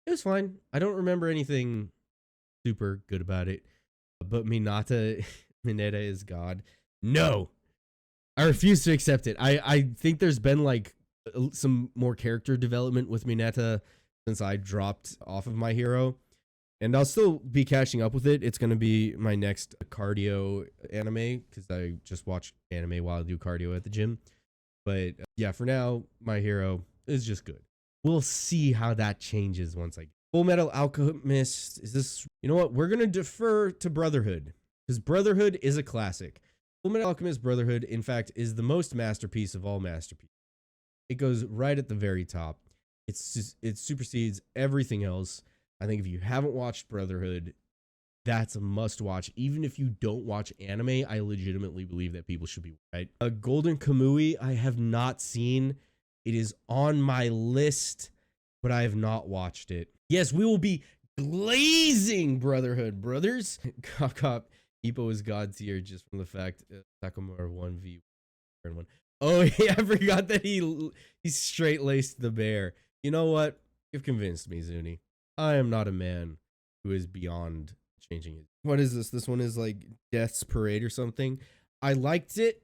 It was fine. I don't remember anything super good about it. But Mineta is God. No, I refuse to accept it. I think there's been like some more character development with Mineta since I dropped off of My Hero, and I'll still be catching up with it. It's going to be my next cardio anime because I just watch anime while I do cardio at the gym. But yeah, for now, My Hero is just good. We'll see how that changes once I get Full Metal Alchemist. Is this, you know what? We're going to defer to Brotherhood because Brotherhood is a classic. Full Metal Alchemist Brotherhood, in fact, is the most masterpiece of all masterpieces. It goes right at the very top. It supersedes everything else. I think if you haven't watched Brotherhood, that's a must watch. Even if you don't watch anime, I legitimately believe that people should be right. Golden Kamui, I have not seen. It is on my list, but I have not watched it. Yes, we will be glazing Brotherhood, brothers. Cop. Ippo is God tier just from the fact Takamura 1v1. Oh yeah, I forgot that he straight laced the bear. You know what? You've convinced me, Zuni. I am not a man who is beyond changing it. What is this? This one is like Death's Parade or something. I liked it.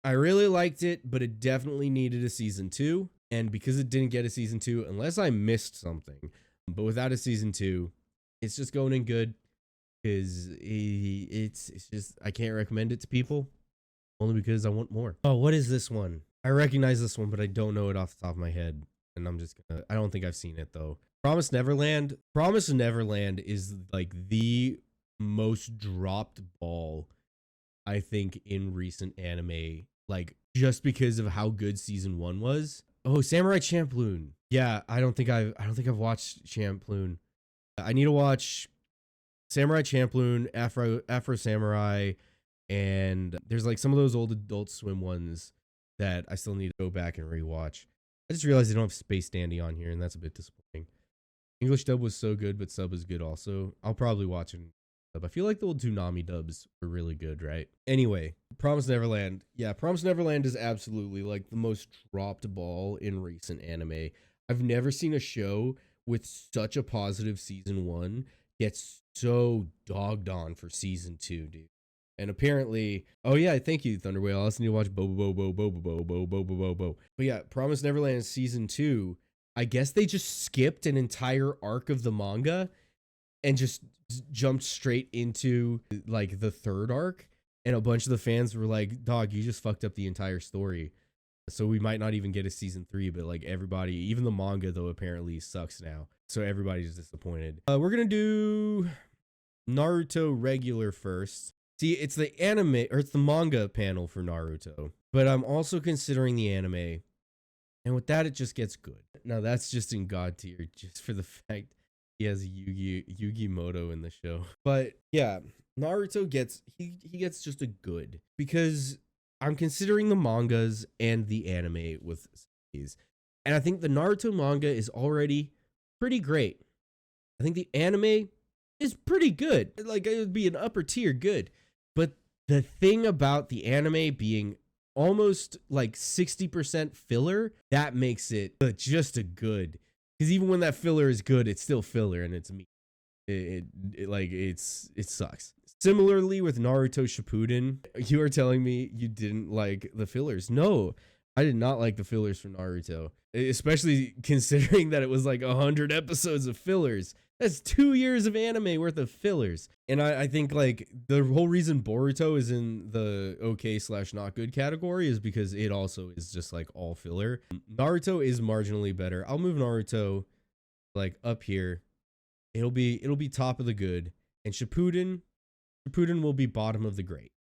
I really liked it, but it definitely needed a season 2. And because it didn't get a season 2, unless I missed something, but without a season 2, it's just going in good. Because it's just, I can't recommend it to people only because I want more. Oh, what is this one? I recognize this one, but I don't know it off the top of my head. And I'm just gonna, I don't think I've seen it though. Promise Neverland. Promise Neverland is like the most dropped ball, I think, in recent anime. Like just because of how good season 1 was. Oh, Samurai Champloo. Yeah, I don't think I've watched Champloo. I need to watch Samurai Champloo, Afro Samurai, and there's like some of those old Adult Swim ones that I still need to go back and rewatch. I just realized they don't have Space Dandy on here, and that's a bit disappointing. English dub was so good, but sub is good also. I'll probably watch it. I feel like the old Toonami dubs were really good, right? Anyway, Promise Neverland. Yeah, Promise Neverland is absolutely like the most dropped ball in recent anime. I've never seen a show with such a positive season 1 gets so dogged on for season 2, dude. And apparently, oh yeah, thank you, Thunder Whale. I also need to watch Bo. But yeah, Promise Neverland season 2. I guess they just skipped an entire arc of the manga and just jumped straight into like the 3rd arc. And a bunch of the fans were like, "Dog, you just fucked up the entire story." So we might not even get a season 3, but like everybody, even the manga though, apparently sucks now. So everybody's disappointed. We're gonna do Naruto regular first. See, it's the anime or it's the manga panel for Naruto, but I'm also considering the anime, and with that, it just gets good. Now that's just in God tier, just for the fact he has Yugi Moto in the show. But yeah, Naruto gets he gets just a good because I'm considering the mangas and the anime with these, and I think the Naruto manga is already pretty great. I think the anime is pretty good. Like it would be an upper tier good. But the thing about the anime being almost like 60% filler, that makes it just a good. Because even when that filler is good, it's still filler and it's me. It sucks. Similarly with Naruto Shippuden, you are telling me you didn't like the fillers. No, I did not like the fillers for Naruto, especially considering that it was like 100 episodes of fillers. That's 2 years of anime worth of fillers. And I think like the whole reason Boruto is in the okay/not good category is because it also is just like all filler. Naruto is marginally better. I'll move Naruto like up here. It'll be top of the good, and Shippuden will be bottom of the great,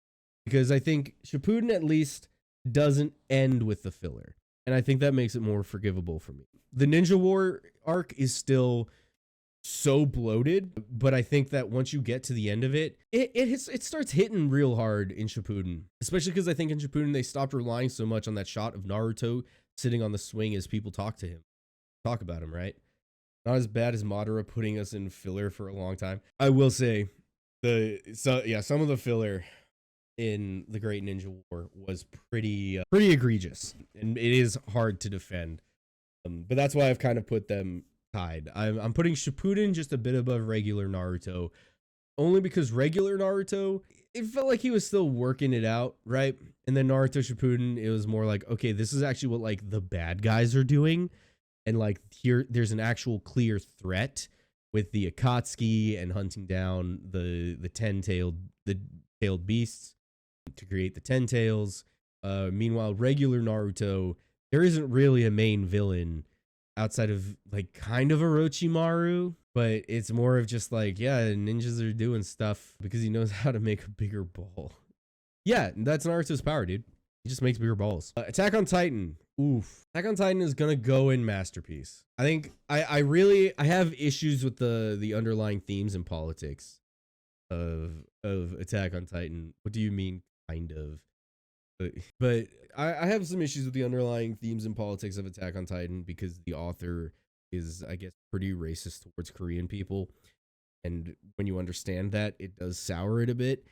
because I think Shippuden at least doesn't end with the filler, and I think that makes it more forgivable for me. The Ninja War arc is still so bloated, but I think that once you get to the end of it, it starts hitting real hard in Shippuden, especially because I think in Shippuden they stopped relying so much on that shot of Naruto sitting on the swing as people talk about him, right? Not as bad as Madara putting us in filler for a long time. I will say some of the filler in the Great Ninja War was pretty egregious, and it is hard to defend. But that's why I've kind of put them tied. I'm putting Shippuden just a bit above regular Naruto, only because regular Naruto, it felt like he was still working it out, right? And then Naruto Shippuden, it was more like, okay, this is actually what like the bad guys are doing, and like here there's an actual clear threat with the Akatsuki and hunting down the tailed beasts to create the 10 tails. Meanwhile, regular Naruto, there isn't really a main villain outside of like kind of Orochimaru, but it's more of just like, yeah, ninjas are doing stuff because he knows how to make a bigger ball. Yeah, that's Naruto's power, dude. He just makes bigger balls. Attack on Titan. Oof. Attack on Titan is gonna go in Masterpiece. I think I have issues with the underlying themes and politics of Attack on Titan. What do you mean, kind of? But I have some issues with the underlying themes and politics of Attack on Titan because the author is, I guess, pretty racist towards Korean people. And when you understand that, it does sour it a bit.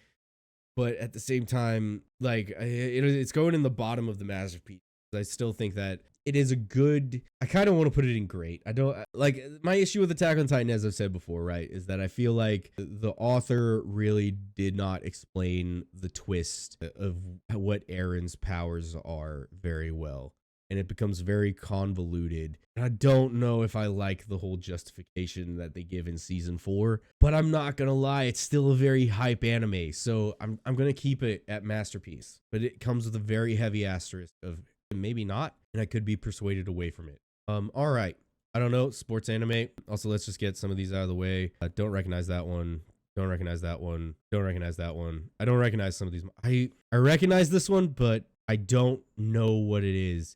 But at the same time, like, it's going in the bottom of the Masterpiece. I still think that it is a good, I kind of want to put it in great. I don't like, my issue with Attack on Titan, as I've said before, right, is that I feel like the author really did not explain the twist of what Aaron's powers are very well. And it becomes very convoluted. And I don't know if I like the whole justification that they give in season 4, but I'm not gonna lie, it's still a very hype anime. So I'm gonna keep it at Masterpiece, but it comes with a very heavy asterisk of maybe not, and I could be persuaded away from it. All right. I don't know, sports anime. Also, let's just get some of these out of the way. Don't recognize that one. Don't recognize that one. Don't recognize that one. I don't recognize some of these. I recognize this one, but I don't know what it is.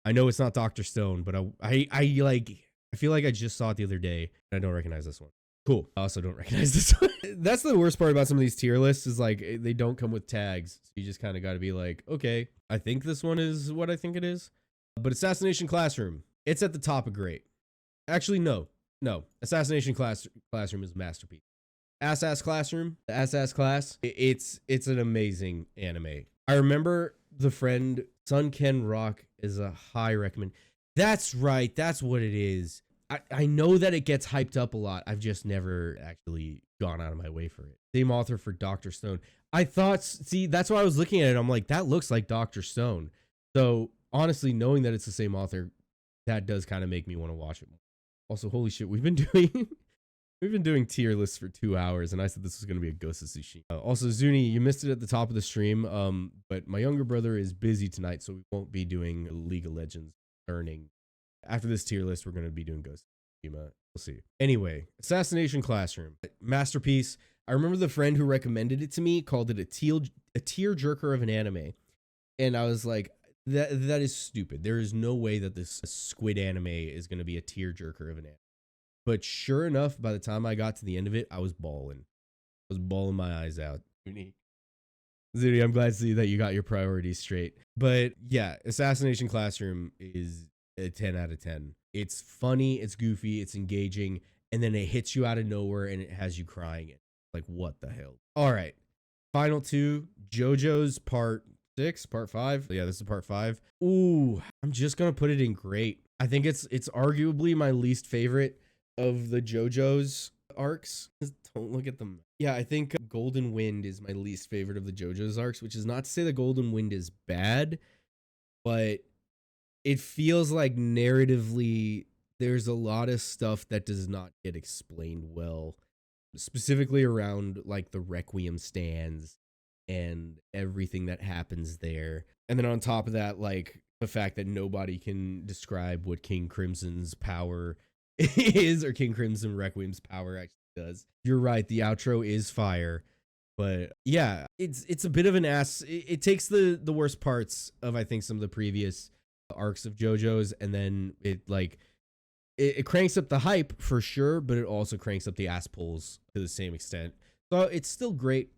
I know it's not Dr. Stone, but I feel like I just saw it the other day, and I don't recognize this one. Cool. I also don't recognize this one. That's the worst part about some of these tier lists is like they don't come with tags. So you just kind of got to be like, okay, I think this one is what I think it is. But Assassination Classroom, it's at the top of great. Actually, no. Assassination Classroom is a masterpiece. Ass Classroom, the Ass Class, it's an amazing anime. I remember the friend Sun Ken Rock is a high recommend. That's right. That's what it is. I know that it gets hyped up a lot. I've just never actually gone out of my way for it. Same author for Dr. Stone. I thought, see, that's why I was looking at it. I'm like, that looks like Dr. Stone. So honestly, knowing that it's the same author, that does kind of make me want to watch it more. Also, holy shit, we've been doing tier lists for 2 hours, and I said this was going to be a Ghost of Tsushima. Also, Zuni, you missed it at the top of the stream, but my younger brother is busy tonight, so we won't be doing League of Legends earning. After this tier list, we're going to be doing Ghost of Tsushima. We'll see. Anyway, Assassination Classroom. Masterpiece. I remember the friend who recommended it to me called it a tear jerker of an anime. And I was like, that is stupid. There is no way that this squid anime is going to be a tear jerker of an anime. But sure enough, by the time I got to the end of it, I was bawling. I was bawling my eyes out. Zuni, I'm glad to see that you got your priorities straight. But yeah, Assassination Classroom is a 10 out of 10. It's funny, it's goofy, it's engaging, and then it hits you out of nowhere and it has you crying. Like, what the hell? All right. Final two, JoJo's part 5. Yeah, this is part 5. Ooh, I'm just going to put it in great. I think it's arguably my least favorite of the JoJo's arcs. Just don't look at them. Yeah, I think Golden Wind is my least favorite of the JoJo's arcs, which is not to say that Golden Wind is bad, but it feels like narratively there's a lot of stuff that does not get explained well, specifically around like the Requiem stands and everything that happens there. And then on top of that, like the fact that nobody can describe what King Crimson's power is, or King Crimson Requiem's power actually does. You're right, the outro is fire. But yeah, it's a bit of an ass. It takes the worst parts of, I think, some of the previous arcs of JoJo's, and then it cranks up the hype for sure, but it also cranks up the ass pulls to the same extent. So it's still great,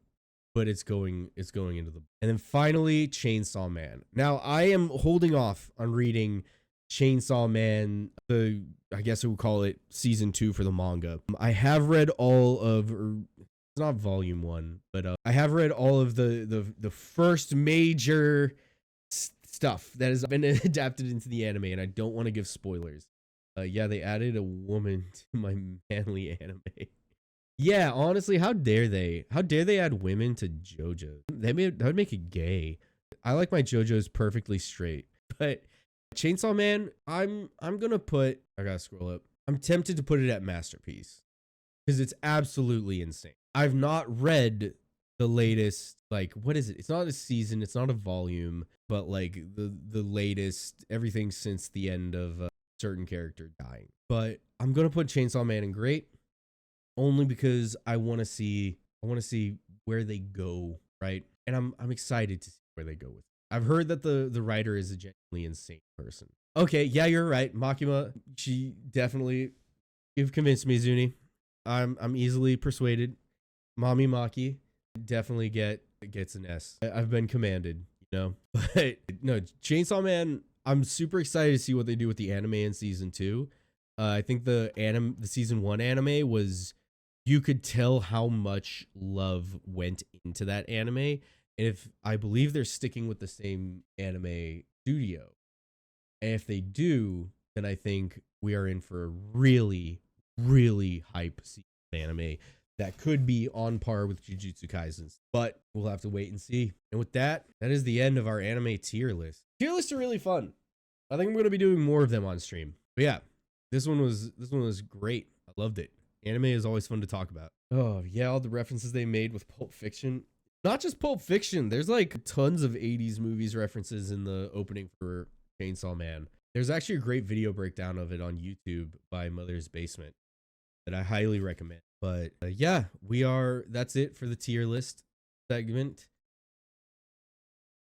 but it's going into the. And then finally, Chainsaw Man. Now I am holding off on reading Chainsaw Man, I guess I would call it season 2 for the manga. I have read all of, or it's not volume 1, but I have read all of the first major stuff that has been adapted into the anime, and I don't want to give spoilers. Yeah, they added a woman to my manly anime. Yeah, honestly, how dare they? How dare they add women to JoJo? That would make it gay. I like my JoJo's perfectly straight, but Chainsaw Man, I'm gonna put. I gotta scroll up. I'm tempted to put it at masterpiece because it's absolutely insane. I've not read the latest, like, what is it? It's not a season, it's not a volume, but like the latest, everything since the end of a certain character dying. But I'm gonna put Chainsaw Man in great, only because I want to see where they go, right? And I'm excited to see where they go with it. I've heard that the writer is a genuinely insane person. Okay, yeah, you're right. Makima, she definitely, you've convinced me, Zuni. I'm easily persuaded. Mommy Maki definitely gets an S. I've been commanded, you know. But no, Chainsaw Man, I'm super excited to see what they do with the anime in season 2. I think the season 1 anime was, you could tell how much love went into that anime. And if I believe they're sticking with the same anime studio, and if they do, then I think we are in for a really, really hype season of anime that could be on par with Jujutsu Kaisen. But we'll have to wait and see. And with that, that is the end of our anime tier list. Tier lists are really fun. I think I'm going to be doing more of them on stream. But yeah, this one was great. I loved it. Anime is always fun to talk about. Oh yeah, all the references they made with Pulp Fiction. Not just Pulp Fiction. There's like tons of 80s movies references in the opening for Chainsaw Man. There's actually a great video breakdown of it on YouTube by Mother's Basement that I highly recommend. But yeah, that's it for the tier list segment.